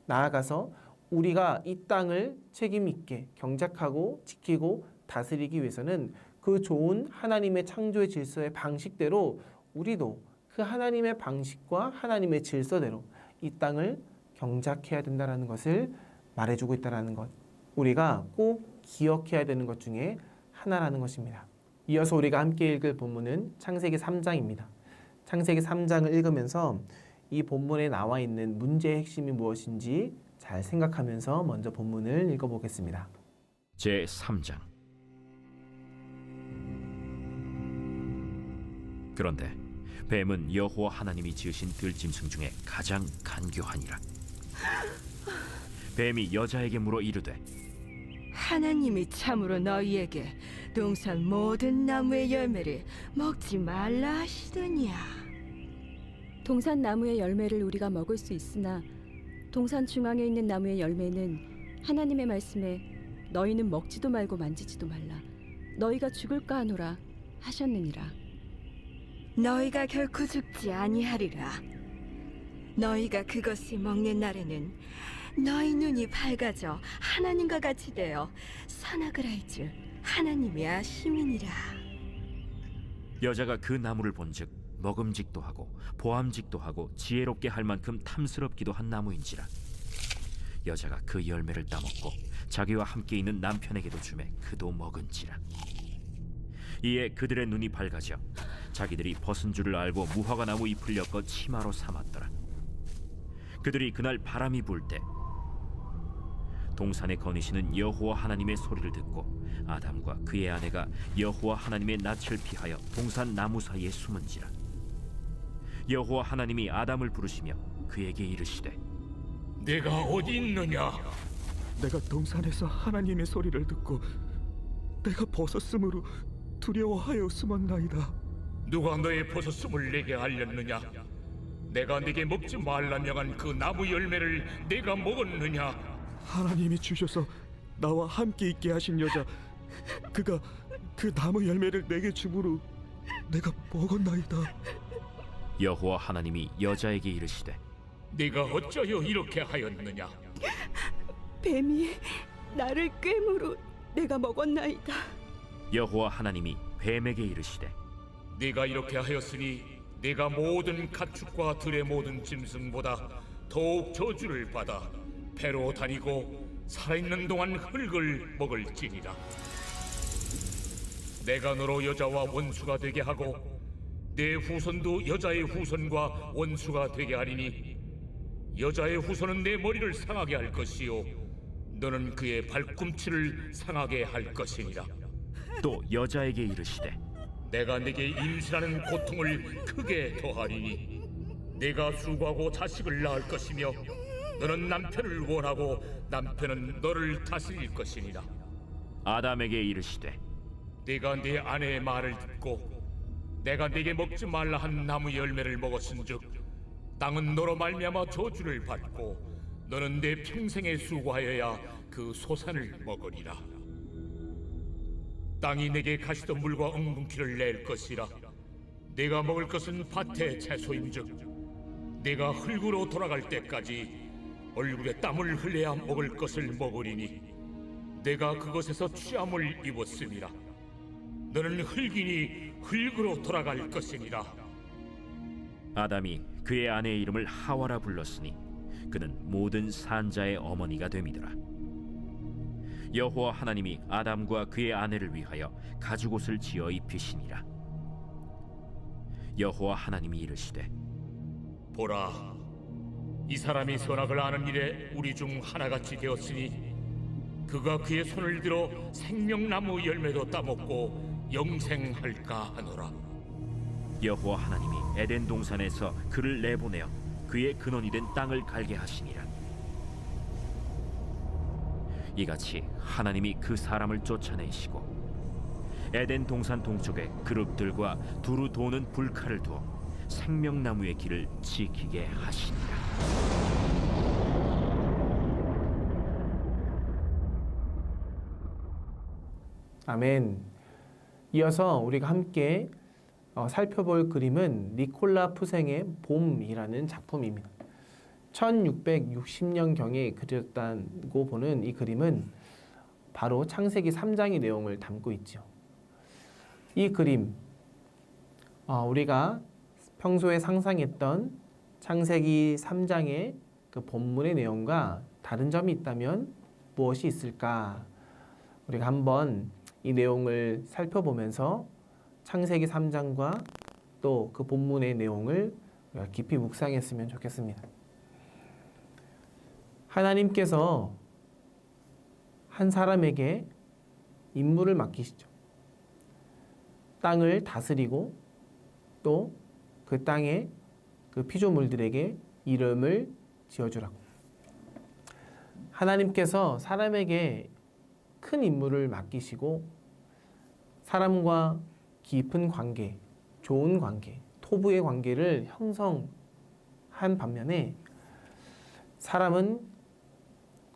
나아가서 우리가 이 땅을 책임 있게 경작하고 지키고 다스리기 위해서는 그 좋은 하나님의 창조의 질서의 방식대로 우리도 그 하나님의 방식과 하나님의 질서대로 이 땅을 경작해야 된다는 것을 말해주고 있다는 것, 우리가 꼭 기억해야 되는 것 중에 하나라는 것입니다. 이어서 우리가 함께 읽을 본문은 창세기 3장입니다. 창세기 3장을 읽으면서 이 본문에 나와 있는 문제의 핵심이 무엇인지 잘 생각하면서 먼저 본문을 읽어보겠습니다. 제3장. 그런데 뱀은 여호와 하나님이 지으신 들짐승 중에 가장 간교하니라. 뱀이 여자에게 물어 이르되 하나님이 참으로 너희에게 동산 모든 나무의 열매를 먹지 말라 하시더냐. 동산 나무의 열매를 우리가 먹을 수 있으나 동산 중앙에 있는 나무의 열매는 하나님의 말씀에 너희는 먹지도 말고 만지지도 말라, 너희가 죽을까 하노라 하셨느니라. 너희가 결코 죽지 아니하리라. 너희가 그것을 먹는 날에는 너희 눈이 밝아져 하나님과 같이 되어 선악을 알 줄 하나님이 아심이니라. 여자가 그 나무를 본즉 먹음직도 하고 보암직도 하고 지혜롭게 할 만큼 탐스럽기도 한 나무인지라. 여자가 그 열매를 따먹고 자기와 함께 있는 남편에게도 주매 그도 먹은지라. 이에 그들의 눈이 밝아져 자기들이 벗은 줄을 알고 무화과 나무 잎을 엮어 치마로 삼았더라. 그들이 그날 바람이 불 때 동산에 거니시는 여호와 하나님의 소리를 듣고 아담과 그의 아내가 여호와 하나님의 낯을 피하여 동산 나무 사이에 숨은지라. 여호와 하나님이 아담을 부르시며 그에게 이르시되 내가 어디 있느냐? 내가 동산에서 하나님의 소리를 듣고 내가 벗었으므로 두려워하여 숨었나이다. 누가 너의 벗었음을 내게 알렸느냐? 내가 네게 먹지 말라 명한 그 나무 열매를 내가 먹었느냐? 하나님이 주셔서 나와 함께 있게 하신 여자, 그가 그 나무 열매를 내게 주므로 내가 먹었나이다. 여호와 하나님이 여자에게 이르시되 네가 어찌하여 이렇게 하였느냐? 뱀이 나를 꿰므로 내가 먹었나이다. 여호와 하나님이 뱀에게 이르시되 네가 이렇게 하였으니 네가 모든 가축과 들의 모든 짐승보다 더욱 저주를 받아 배로 다니고 살아있는 동안 흙을 먹을지니라. 내가 너로 여자와 원수가 되게 하고 내 후손도 여자의 후손과 원수가 되게 하리니 여자의 후손은 내 머리를 상하게 할 것이요 너는 그의 발꿈치를 상하게 할 것이니라. 또 여자에게 이르시되 내가 네게 임신하는 고통을 크게 더하리니 네가 수고하고 자식을 낳을 것이며 너는 남편을 원하고 남편은 너를 다스릴 것이니라. 아담에게 이르시되 네가 네 아내의 말을 듣고 내가 네게 먹지 말라 한 나무 열매를 먹었은즉 땅은 너로 말미암아 저주를 받고 너는 내 평생에 수고하여야 그 소산을 먹으리라. 땅이 내게 가시덤불과 엉겅퀴를 낼 것이라. 네가 먹을 것은 밭의 채소인즉 네가 흙으로 돌아갈 때까지 얼굴에 땀을 흘려야 먹을 것을 먹으리니 내가 그것에서 취함을 입었음이라. 너는 흙이니 흙으로 돌아갈 것이니라. 아담이 그의 아내의 이름을 하와라 불렀으니 그는 모든 산자의 어머니가 됨이더라. 여호와 하나님이 아담과 그의 아내를 위하여 가죽옷을 지어 입히시니라. 여호와 하나님이 이르시되 보라, 이 사람이 선악을 아는 일에 우리 중 하나같이 되었으니 그가 그의 손을 들어 생명나무 열매도 따먹고 영생할까 하노라. 여호와 하나님이 에덴 동산에서 그를 내보내어 그의 근원이 된 땅을 갈게 하시니라. 이같이 하나님이 그 사람을 쫓아내시고 에덴 동산 동쪽에 그룹들과 두루 도는 불칼을 두어 생명나무의 길을 지키게 하시니라. 아멘. 이어서 우리가 함께 살펴볼 그림은 니콜라 푸생의 봄이라는 작품입니다. 1660년경에 그렸다고 보는 이 그림은 바로 창세기 3장의 내용을 담고 있죠. 이 그림, 우리가 평소에 상상했던 창세기 3장의 그 본문의 내용과 다른 점이 있다면 무엇이 있을까? 우리가 한번 이 내용을 살펴보면서 창세기 3장과 또 그 본문의 내용을 우리가 깊이 묵상했으면 좋겠습니다. 하나님께서 한 사람에게 임무를 맡기시죠. 땅을 다스리고 또 그 땅의 그 피조물들에게 이름을 지어주라고. 하나님께서 사람에게 큰 임무를 맡기시고 사람과 깊은 관계, 좋은 관계, 토부의 관계를 형성한 반면에 사람은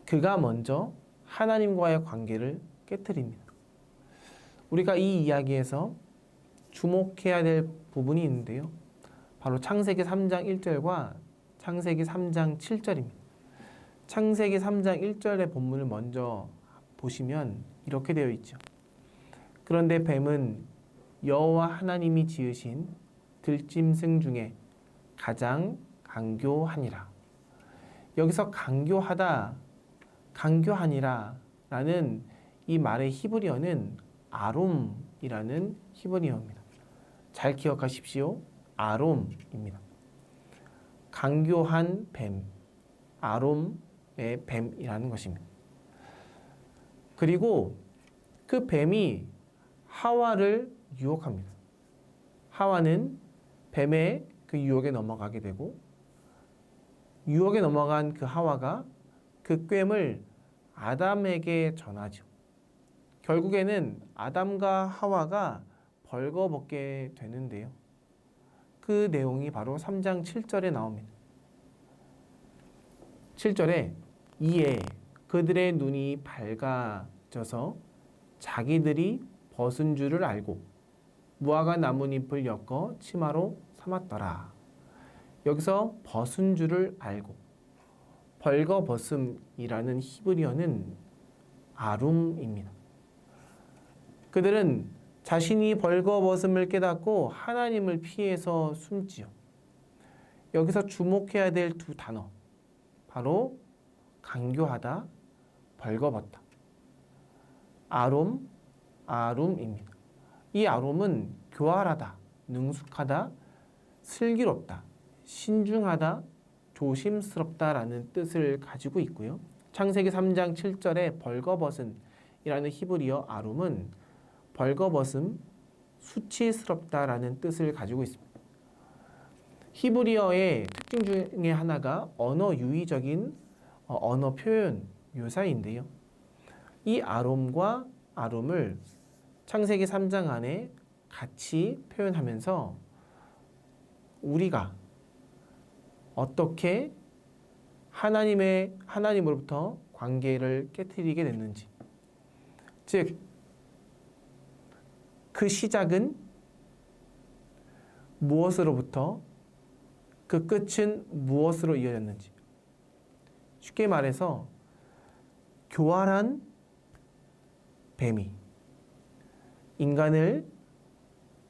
그가 먼저 하나님과의 관계를 깨트립니다. 우리가 이 이야기에서 주목해야 될 부분이 있는데요. 바로 창세기 3장 1절과 창세기 3장 7절입니다. 창세기 3장 1절의 본문을 먼저 보시면 이렇게 되어 있죠. 그런데 뱀은 여호와 하나님이 지으신 들짐승 중에 가장 강교하니라. 여기서 강교하다, 강교하니라 라는 이 말의 히브리어는 아롬이라는 히브리어입니다. 잘 기억하십시오. 아롬입니다. 강교한 뱀, 아롬의 뱀이라는 것입니다. 그리고 그 뱀이 하와를 유혹합니다. 하와는 뱀의 그 유혹에 넘어가게 되고 유혹에 넘어간 그 하와가 그 꿰을 아담에게 전하죠. 결국에는 아담과 하와가 벌거벗게 되는데요. 그 내용이 바로 3장 7절에 나옵니다. 7절에 이에 그들의 눈이 밝아져서 자기들이 벗은 줄을 알고 무화과 나뭇잎을 엮어 치마로 삼았더라. 여기서 벗은 줄을 알고 벌거벗음이라는 히브리어는 아룸입니다. 그들은 자신이 벌거벗음을 깨닫고 하나님을 피해서 숨지요. 여기서 주목해야 될 두 단어, 바로 간교하다, 벌거벗다. 아룸입니다. 이 아룸은 교활하다, 능숙하다, 슬기롭다, 신중하다, 조심스럽다라는 뜻을 가지고 있고요. 창세기 3장 7절에 벌거벗은이라는 히브리어 아룸은 벌거벗음, 수치스럽다라는 뜻을 가지고 있습니다. 히브리어의 특징 중에 하나가 언어 유의적인 언어 표현 묘사인데요. 이 아롬과 아룸을 창세기 3장 안에 같이 표현하면서 우리가 어떻게 하나님으로부터 관계를 깨트리게 됐는지, 즉 그 시작은 무엇으로부터 그 끝은 무엇으로 이어졌는지, 쉽게 말해서 교활한 뱀이 인간을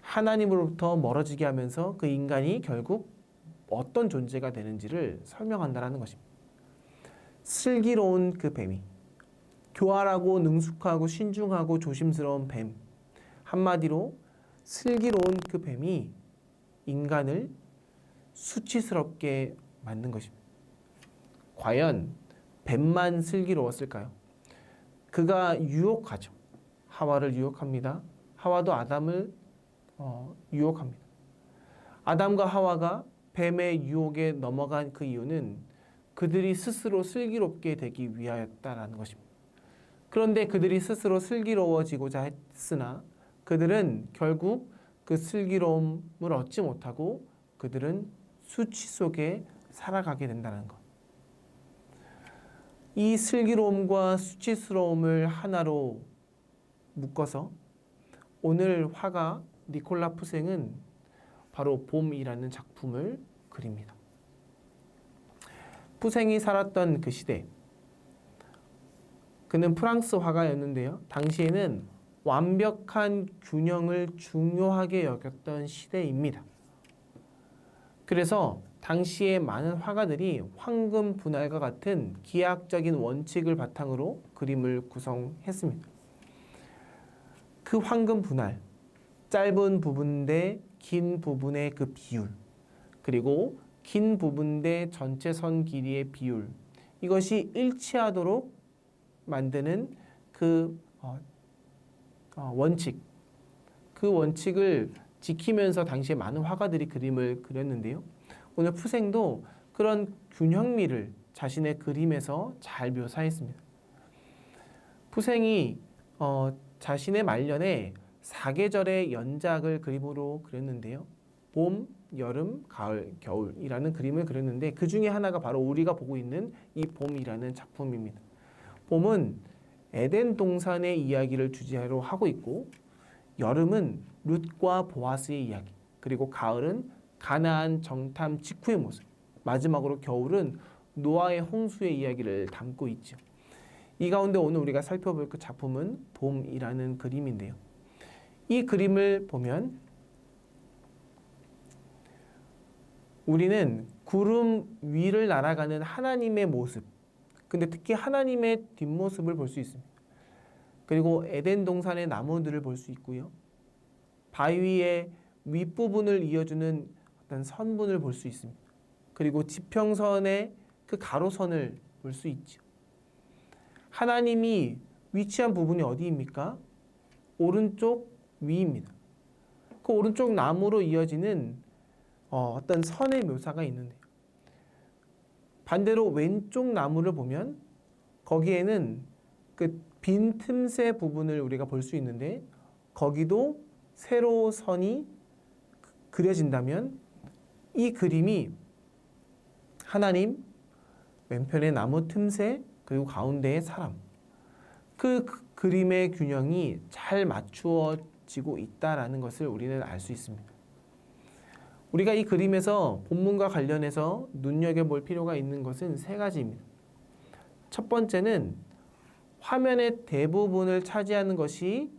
하나님으로부터 멀어지게 하면서 그 인간이 결국 어떤 존재가 되는지를 설명한다는 것입니다. 슬기로운 그 뱀이, 교활하고 능숙하고 신중하고 조심스러운 뱀, 한마디로 슬기로운 그 뱀이 인간을 수치스럽게 만든 것입니다. 과연 뱀만 슬기로웠을까요? 그가 유혹하죠. 하와를 유혹합니다. 하와도 아담을 유혹합니다. 아담과 하와가 뱀의 유혹에 넘어간 그 이유는 그들이 스스로 슬기롭게 되기 위하였다라는 것입니다. 그런데 그들이 스스로 슬기로워지고자 했으나 그들은 결국 그 슬기로움을 얻지 못하고 그들은 수치 속에 살아가게 된다는 것. 이 슬기로움과 수치스러움을 하나로 묶어서 오늘 화가 니콜라 푸생은 바로 봄이라는 작품을 그립니다. 푸생이 살았던 그 시대, 그는 프랑스 화가였는데요. 당시에는 완벽한 균형을 중요하게 여겼던 시대입니다. 그래서 당시에 많은 화가들이 황금 분할과 같은 기하학적인 원칙을 바탕으로 그림을 구성했습니다. 그 황금 분할, 짧은 부분 대 긴 부분의 그 비율, 그리고 긴 부분 대 전체 선 길이의 비율, 이것이 일치하도록 만드는 그 원칙, 그 원칙을 지키면서 당시에 많은 화가들이 그림을 그렸는데요. 오늘 푸생도 그런 균형미를 자신의 그림에서 잘 묘사했습니다. 푸생이 자신의 말년에 사계절의 연작을 그림으로 그렸는데요. 봄, 여름, 가을, 겨울이라는 그림을 그렸는데 그 중에 하나가 바로 우리가 보고 있는 이 봄이라는 작품입니다. 봄은 에덴 동산의 이야기를 주제로 하고 있고, 여름은 룻과 보아스의 이야기, 그리고 가을은 가나안 정탐 직후의 모습, 마지막으로 겨울은 노아의 홍수의 이야기를 담고 있죠. 이 가운데 오늘 우리가 살펴볼 그 작품은 봄이라는 그림인데요. 이 그림을 보면 우리는 구름 위를 날아가는 하나님의 모습, 근데 특히 하나님의 뒷모습을 볼 수 있습니다. 그리고 에덴 동산의 나무들을 볼 수 있고요. 바위의 윗부분을 이어주는 어떤 선분을 볼 수 있습니다. 그리고 지평선의 그 가로선을 볼 수 있죠. 하나님이 위치한 부분이 어디입니까? 오른쪽 위입니다. 그 오른쪽 나무로 이어지는 어떤 선의 묘사가 있는데요. 반대로 왼쪽 나무를 보면 거기에는 그 빈 틈새 부분을 우리가 볼 수 있는데 거기도 세로 선이 그려진다면 이 그림이 하나님, 왼편의 나무 틈새, 그리고 가운데의 사람, 그 그림의 균형이 잘 맞추어 지고 있다라는 것을 우리는 알 수 있습니다. 우리가 이 그림에서 본문과 관련해서 눈여겨볼 필요가 있는 것은 세 가지입니다. 첫 번째는 화면의 대부분을 차지하는 것이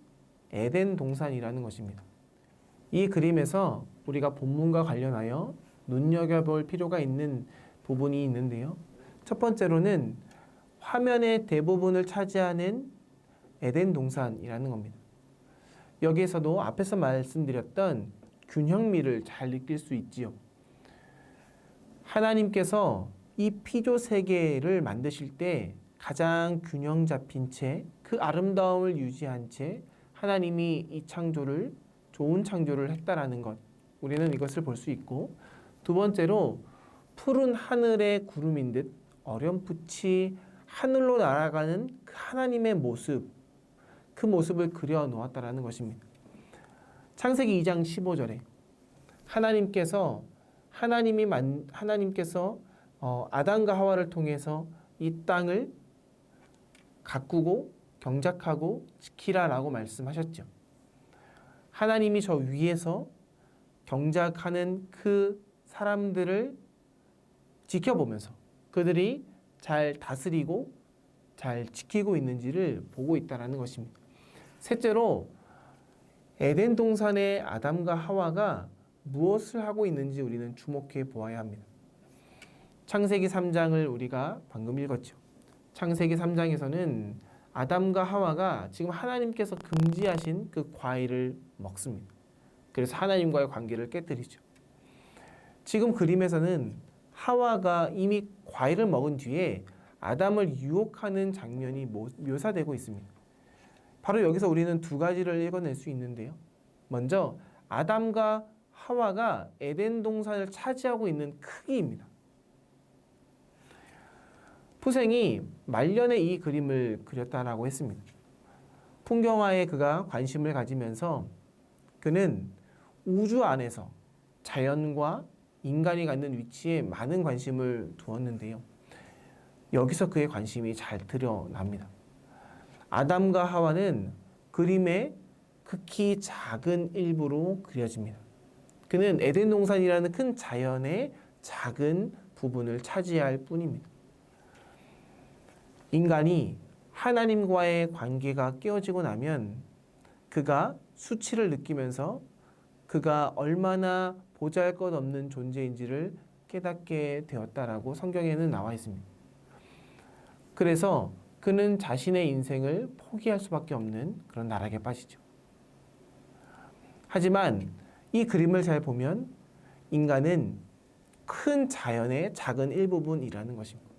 에덴 동산이라는 것입니다. 이 그림에서 우리가 본문과 관련하여 눈여겨볼 필요가 있는 부분이 있는데요. 첫 번째로는 화면의 대부분을 차지하는 에덴 동산이라는 겁니다. 여기에서도 앞에서 말씀드렸던 균형미를 잘 느낄 수 있지요. 하나님께서 이 피조 세계를 만드실 때 가장 균형 잡힌 채 그 아름다움을 유지한 채 하나님이 이 창조를 좋은 창조를 했다라는 것, 우리는 이것을 볼 수 있고, 두 번째로 푸른 하늘의 구름인 듯 어렴풋이 하늘로 날아가는 그 하나님의 모습, 그 모습을 그려 놓았다라는 것입니다. 창세기 2장 15절에 하나님께서 아담과 하와를 통해서 이 땅을 가꾸고 경작하고 지키라라고 말씀하셨죠. 하나님이 저 위에서 경작하는 그 사람들을 지켜보면서 그들이 잘 다스리고 잘 지키고 있는지를 보고 있다는 것입니다. 셋째로 에덴 동산의 아담과 하와가 무엇을 하고 있는지 우리는 주목해 보아야 합니다. 창세기 3장을 우리가 방금 읽었죠. 창세기 3장에서는 아담과 하와가 지금 하나님께서 금지하신 그 과일을 먹습니다. 그래서 하나님과의 관계를 깨뜨리죠. 지금 그림에서는 하와가 이미 과일을 먹은 뒤에 아담을 유혹하는 장면이 묘사되고 있습니다. 바로 여기서 우리는 두 가지를 읽어낼 수 있는데요. 먼저 아담과 하와가 에덴 동산을 차지하고 있는 크기입니다. 푸생이 말년에 이 그림을 그렸다라고 했습니다. 풍경화에 그가 관심을 가지면서 그는 우주 안에서 자연과 인간이 갖는 위치에 많은 관심을 두었는데요. 여기서 그의 관심이 잘 드러납니다. 아담과 하와는 그림의 극히 작은 일부로 그려집니다. 그는 에덴 동산이라는 큰 자연의 작은 부분을 차지할 뿐입니다. 인간이 하나님과의 관계가 깨어지고 나면 그가 수치를 느끼면서 그가 얼마나 보잘것없는 존재인지를 깨닫게 되었다라고 성경에는 나와 있습니다. 그래서 그는 자신의 인생을 포기할 수밖에 없는 그런 나락에 빠지죠. 하지만 이 그림을 잘 보면 인간은 큰 자연의 작은 일부분이라는 것입니다.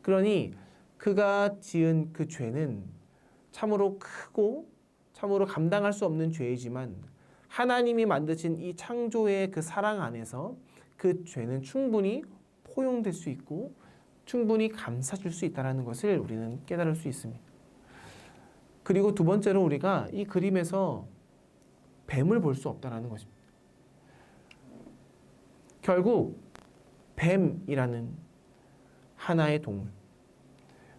그러니 그가 지은 그 죄는 참으로 크고 참으로 감당할 수 없는 죄이지만 하나님이 만드신 이 창조의 그 사랑 안에서 그 죄는 충분히 포용될 수 있고 충분히 감싸줄 수 있다는 것을 우리는 깨달을 수 있습니다. 그리고 두 번째로 우리가 이 그림에서 뱀을 볼 수 없다는 것입니다. 결국 뱀이라는 하나의 동물,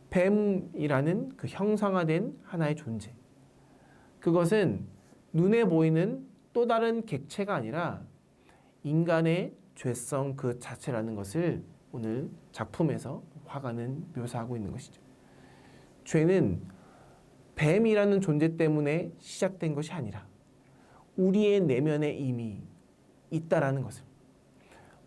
뱀이라는 그 형상화된 하나의 존재, 그것은 눈에 보이는 또 다른 객체가 아니라 인간의 죄성 그 자체라는 것을 오늘 작품에서 화가는 묘사하고 있는 것이죠. 죄는 뱀이라는 존재 때문에 시작된 것이 아니라 우리의 내면에 이미 있다라는 것을,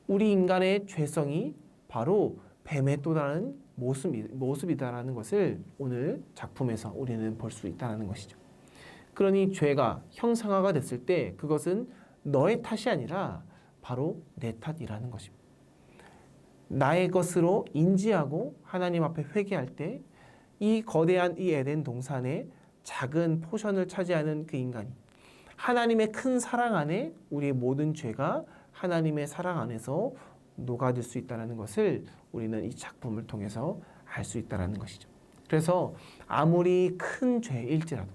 우리 인간의 죄성이 바로 뱀의 또 다른 모습이다라는 것을 오늘 작품에서 우리는 볼 수 있다는 것이죠. 그러니 죄가 형상화가 됐을 때 그것은 너의 탓이 아니라 바로 내 탓이라는 것입니다. 나의 것으로 인지하고 하나님 앞에 회개할 때 이 거대한 이 에덴 동산의 작은 포션을 차지하는 그 인간이 하나님의 큰 사랑 안에 우리의 모든 죄가 하나님의 사랑 안에서 녹아들 수 있다는 것을 우리는 이 작품을 통해서 알 수 있다는 것이죠. 그래서 아무리 큰 죄일지라도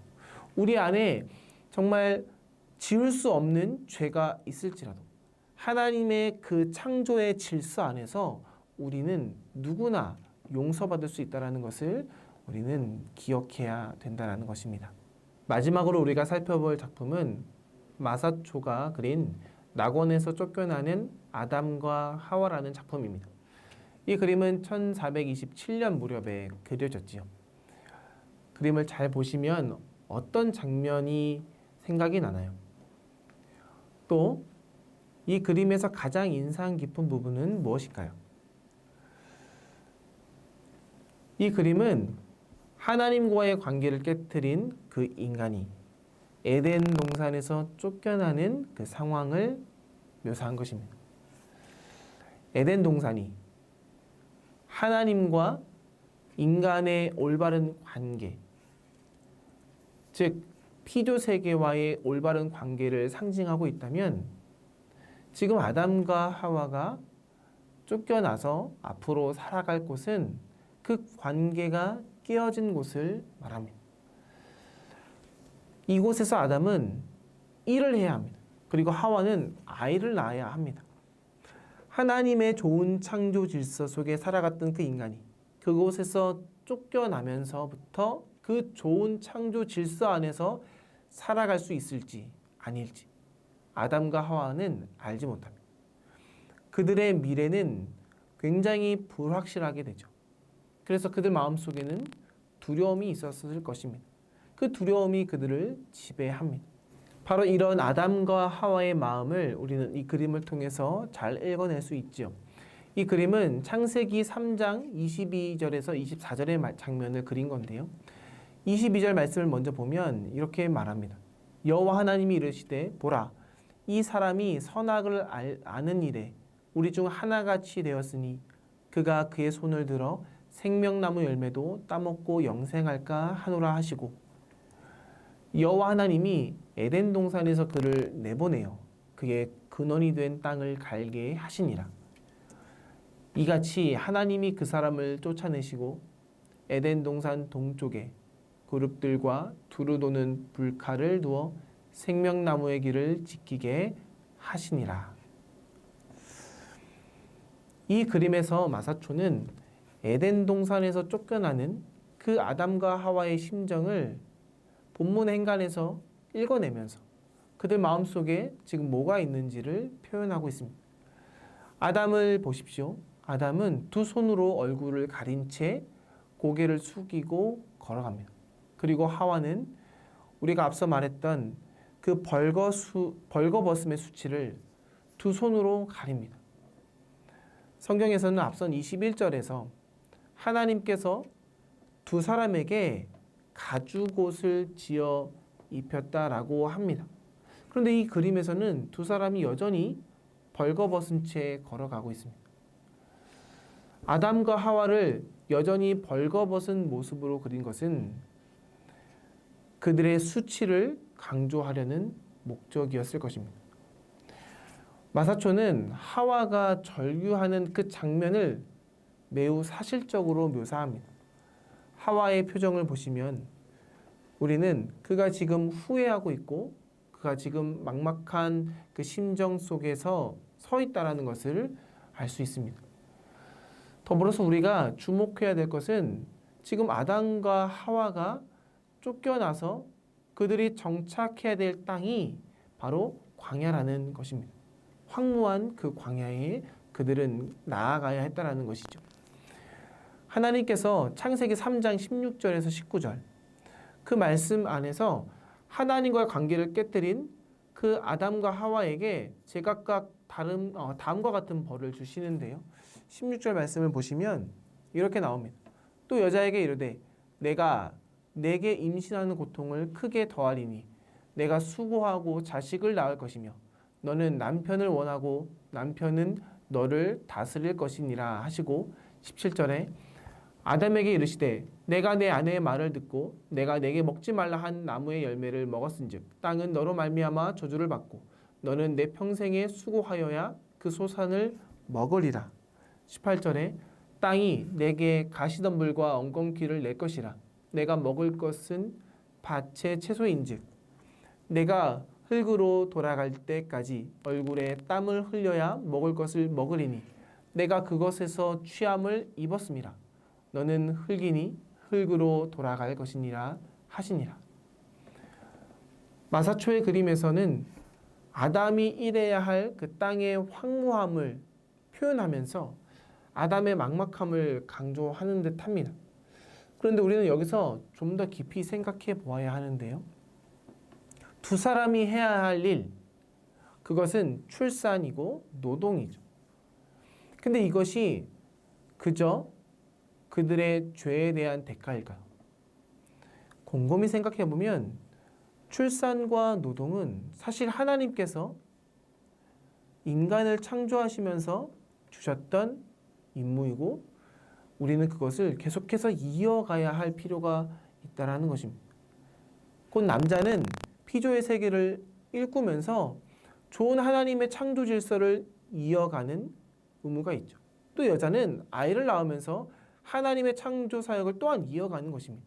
우리 안에 정말 지울 수 없는 죄가 있을지라도 하나님의 그 창조의 질서 안에서 우리는 누구나 용서받을 수 있다는 것을 우리는 기억해야 된다는 것입니다. 마지막으로 우리가 살펴볼 작품은 마사초가 그린 낙원에서 쫓겨나는 아담과 하와라는 작품입니다. 이 그림은 1427년 무렵에 그려졌지요. 그림을 잘 보시면 어떤 장면이 생각이 나나요? 또 이 그림에서 가장 인상 깊은 부분은 무엇일까요? 이 그림은 하나님과의 관계를 깨트린 그 인간이 에덴 동산에서 쫓겨나는 그 상황을 묘사한 것입니다. 에덴 동산이 하나님과 인간의 올바른 관계, 즉 피조 세계와의 올바른 관계를 상징하고 있다면 지금 아담과 하와가 쫓겨나서 앞으로 살아갈 곳은 그 관계가 깨어진 곳을 말합니다. 이곳에서 아담은 일을 해야 합니다. 그리고 하와는 아이를 낳아야 합니다. 하나님의 좋은 창조 질서 속에 살아갔던 그 인간이 그곳에서 쫓겨나면서부터 그 좋은 창조 질서 안에서 살아갈 수 있을지 아닐지 아담과 하와는 알지 못합니다. 그들의 미래는 굉장히 불확실하게 되죠. 그래서 그들 마음속에는 두려움이 있었을 것입니다. 그 두려움이 그들을 지배합니다. 바로 이런 아담과 하와의 마음을 우리는 이 그림을 통해서 잘 읽어낼 수 있죠. 이 그림은 창세기 3장 22절에서 24절의 장면을 그린 건데요. 22절 말씀을 먼저 보면 이렇게 말합니다. 여호와 하나님이 이르시되 보라 이 사람이 선악을 아는 일에 우리 중 하나같이 되었으니 그가 그의 손을 들어 생명나무 열매도 따먹고 영생할까 하노라 하시고 여호와 하나님이 에덴 동산에서 그를 내보내어 그의 근원이 된 땅을 갈게 하시니라. 이같이 하나님이 그 사람을 쫓아내시고 에덴 동산 동쪽에 그룹들과 두루 도는 불칼을 두어 생명나무의 길을 지키게 하시니라. 이 그림에서 마사초는 에덴 동산에서 쫓겨나는 그 아담과 하와의 심정을 본문 행간에서 읽어내면서 그들 마음속에 지금 뭐가 있는지를 표현하고 있습니다. 아담을 보십시오. 아담은 두 손으로 얼굴을 가린 채 고개를 숙이고 걸어갑니다. 그리고 하와는 우리가 앞서 말했던 그 벌거벗음의 수치를 두 손으로 가립니다. 성경에서는 앞선 21절에서 하나님께서 두 사람에게 가죽옷을 지어 입혔다라고 합니다. 그런데 이 그림에서는 두 사람이 여전히 벌거벗은 채 걸어가고 있습니다. 아담과 하와를 여전히 벌거벗은 모습으로 그린 것은 그들의 수치를 강조하려는 목적이었을 것입니다. 마사초는 하와가 절규하는 그 장면을 매우 사실적으로 묘사합니다. 하와의 표정을 보시면 우리는 그가 지금 후회하고 있고 그가 지금 막막한 그 심정 속에서 서 있다는 것을 알 수 있습니다. 더불어서 우리가 주목해야 될 것은 지금 아담과 하와가 쫓겨나서 그들이 정착해야 될 땅이 바로 광야라는 것입니다. 황무한 그 광야에 그들은 나아가야 했다는 것이죠. 하나님께서 창세기 3장 16절에서 19절 그 말씀 안에서 하나님과의 관계를 깨뜨린 그 아담과 하와에게 제각각 다음과 같은 벌을 주시는데요. 16절 말씀을 보시면 이렇게 나옵니다. 또 여자에게 이르되 내가 내게 임신하는 고통을 크게 더하리니 내가 수고하고 자식을 낳을 것이며 너는 남편을 원하고 남편은 너를 다스릴 것이니라 하시고 17절에 아담에게 이르시되 내가 내 아내의 말을 듣고 내가 내게 먹지 말라 한 나무의 열매를 먹었은즉 땅은 너로 말미암아 저주를 받고 너는 내 평생에 수고하여야 그 소산을 먹으리라. 18절에 땅이 내게 가시덤불과 엉겅퀴를 낼 것이라. 내가 먹을 것은 밭의 채소인즉 내가 흙으로 돌아갈 때까지 얼굴에 땀을 흘려야 먹을 것을 먹으리니 내가 그것에서 취함을 입었음이라. 너는 흙이니 흙으로 돌아갈 것이니라 하시니라. 마사초의 그림에서는 아담이 일해야 할 그 땅의 황무함을 표현하면서 아담의 막막함을 강조하는 듯 합니다. 그런데 우리는 여기서 좀 더 깊이 생각해 보아야 하는데요. 두 사람이 해야 할 일, 그것은 출산이고 노동이죠. 근데 이것이 그저 그들의 죄에 대한 대가일까요? 곰곰이 생각해 보면 출산과 노동은 사실 하나님께서 인간을 창조하시면서 주셨던 임무이고 우리는 그것을 계속해서 이어가야 할 필요가 있다라는 것입니다. 곧 남자는 피조의 세계를 일구면서 좋은 하나님의 창조 질서를 이어가는 의무가 있죠. 또 여자는 아이를 낳으면서 하나님의 창조 사역을 또한 이어가는 것입니다.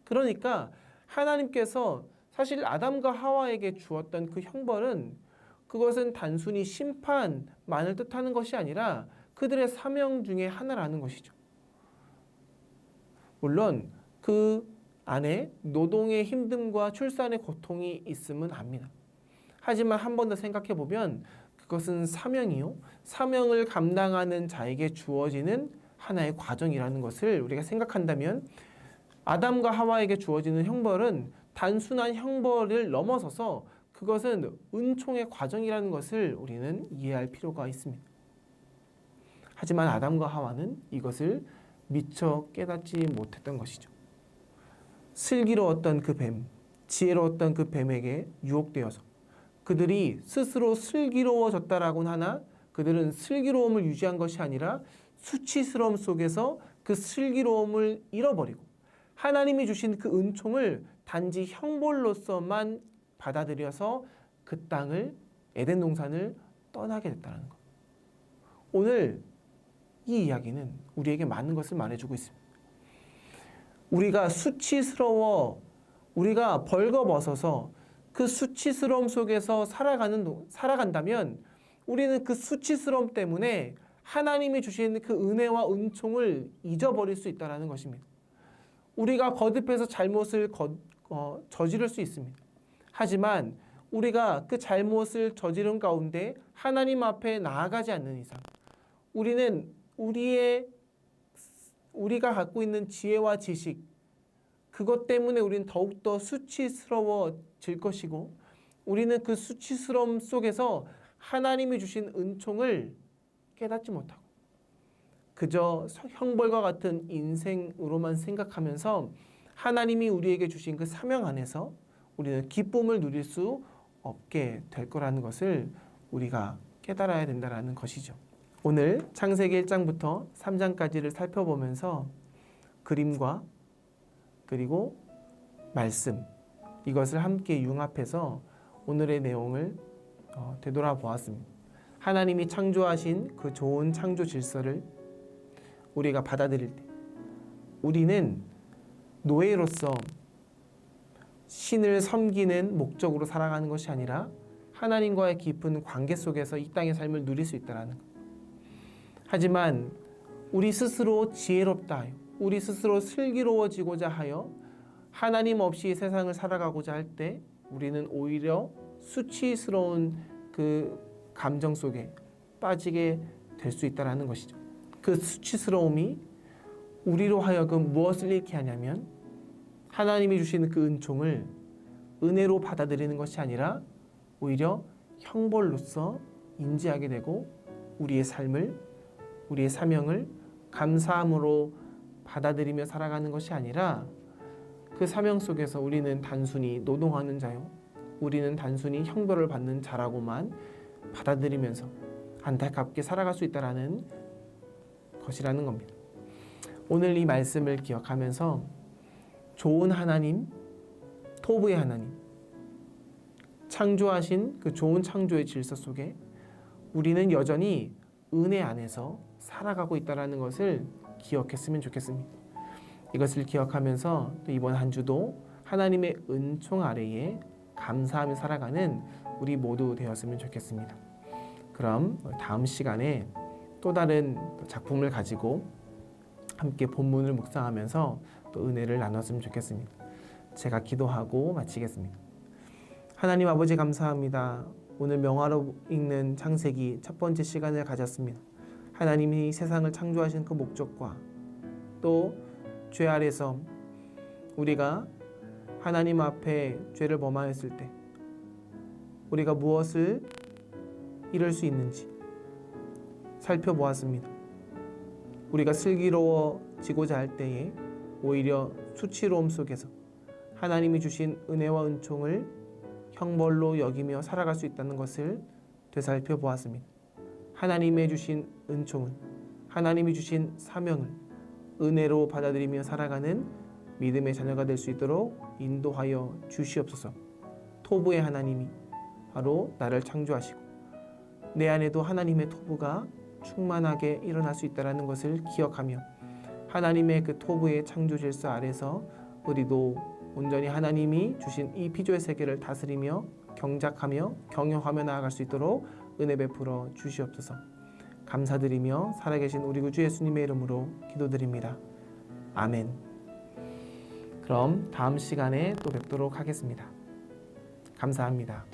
그러니까 하나님께서 사실 아담과 하와에게 주었던 그 형벌은 그것은 단순히 심판만을 뜻하는 것이 아니라 그들의 사명 중에 하나라는 것이죠. 물론 그 안에 노동의 힘듦과 출산의 고통이 있음은 압니다. 하지만 한 번 더 생각해 보면 그것은 사명이요. 사명을 감당하는 자에게 주어지는 하나의 과정이라는 것을 우리가 생각한다면 아담과 하와에게 주어지는 형벌은 단순한 형벌을 넘어서서 그것은 은총의 과정이라는 것을 우리는 이해할 필요가 있습니다. 하지만 아담과 하와는 이것을 미처 깨닫지 못했던 것이죠. 슬기로웠던 그 뱀, 지혜로웠던 그 뱀에게 유혹되어서 그들이 스스로 슬기로워졌다라고는 하나 그들은 슬기로움을 유지한 것이 아니라 수치스러움 속에서 그 슬기로움을 잃어버리고 하나님이 주신 그 은총을 단지 형벌로서만 받아들여서 그 땅을 에덴 동산을 떠나게 됐다는 것. 오늘 이 이야기는 우리에게 많은 것을 말해주고 있습니다. 우리가 수치스러워 우리가 벌거벗어서 그 수치스러움 속에서 살아간다면 우리는 그 수치스러움 때문에 하나님이 주신 그 은혜와 은총을 잊어버릴 수 있다는 것입니다. 우리가 거듭해서 잘못을 저지를 수 있습니다. 하지만 우리가 그 잘못을 저지른 가운데 하나님 앞에 나아가지 않는 이상 우리는 우리가 갖고 있는 지혜와 지식 그것 때문에 우리는 더욱더 수치스러워질 것이고 우리는 그 수치스러움 속에서 하나님이 주신 은총을 깨닫지 못하고 그저 형벌과 같은 인생으로만 생각하면서 하나님이 우리에게 주신 그 사명 안에서 우리는 기쁨을 누릴 수 없게 될 거라는 것을 우리가 깨달아야 된다는 것이죠. 오늘 창세기 1장부터 3장까지를 살펴보면서 그림과 그리고 말씀 이것을 함께 융합해서 오늘의 내용을 되돌아보았습니다. 하나님이 창조하신 그 좋은 창조 질서를 우리가 받아들일 때 우리는 노예로서 신을 섬기는 목적으로 살아가는 것이 아니라 하나님과의 깊은 관계 속에서 이 땅의 삶을 누릴 수 있다는 것. 하지만 우리 스스로 지혜롭다 하여 우리 스스로 슬기로워지고자 하여 하나님 없이 세상을 살아가고자 할 때 우리는 오히려 수치스러운 그 감정 속에 빠지게 될 수 있다는 것이죠. 그 수치스러움이 우리로 하여금 무엇을 잃게 하냐면 하나님이 주시는 그 은총을 은혜로 받아들이는 것이 아니라 오히려 형벌로서 인지하게 되고 우리의 삶을 우리의 사명을 감사함으로 받아들이며 살아가는 것이 아니라 그 사명 속에서 우리는 단순히 노동하는 자요 우리는 단순히 형벌을 받는 자라고만 받아들이면서 안타깝게 살아갈 수 있다는 것이라는 겁니다. 오늘 이 말씀을 기억하면서 좋은 하나님, 토부의 하나님, 창조하신 그 좋은 창조의 질서 속에 우리는 여전히 은혜 안에서 살아가고 있다는 것을 기억했으면 좋겠습니다. 이것을 기억하면서 또 이번 한 주도 하나님의 은총 아래에 감사하며 살아가는 우리 모두 되었으면 좋겠습니다. 그럼 다음 시간에 또 다른 작품을 가지고 함께 본문을 묵상하면서 또 은혜를 나눴으면 좋겠습니다. 제가 기도하고 마치겠습니다. 하나님 아버지 감사합니다. 오늘 명화로 읽는 창세기 첫 번째 시간을 가졌습니다. 하나님이 세상을 창조하신 그 목적과 또 죄 아래서 우리가 하나님 앞에 죄를 범하였을 때 우리가 무엇을 이룰 수 있는지 살펴보았습니다. 우리가 슬기로워지고자 할 때에 오히려 수치로움 속에서 하나님이 주신 은혜와 은총을 형벌로 여기며 살아갈 수 있다는 것을 되살펴 보았습니다. 하나님의 주신 은총을, 하나님이 주신 사명을 은혜로 받아들이며 살아가는 믿음의 자녀가 될 수 있도록 인도하여 주시옵소서. 토부의 하나님이 바로 나를 창조하시고 내 안에도 하나님의 토부가 충만하게 일어날 수 있다는 것을 기억하며 하나님의 그 토부의 창조 질서 아래서 우리도 온전히 하나님이 주신 이 피조의 세계를 다스리며 경작하며 경영하며 나아갈 수 있도록 은혜 베풀어 주시옵소서. 감사드리며 살아계신 우리 구주 예수님의 이름으로 기도드립니다. 아멘. 그럼 다음 시간에 또 뵙도록 하겠습니다. 감사합니다.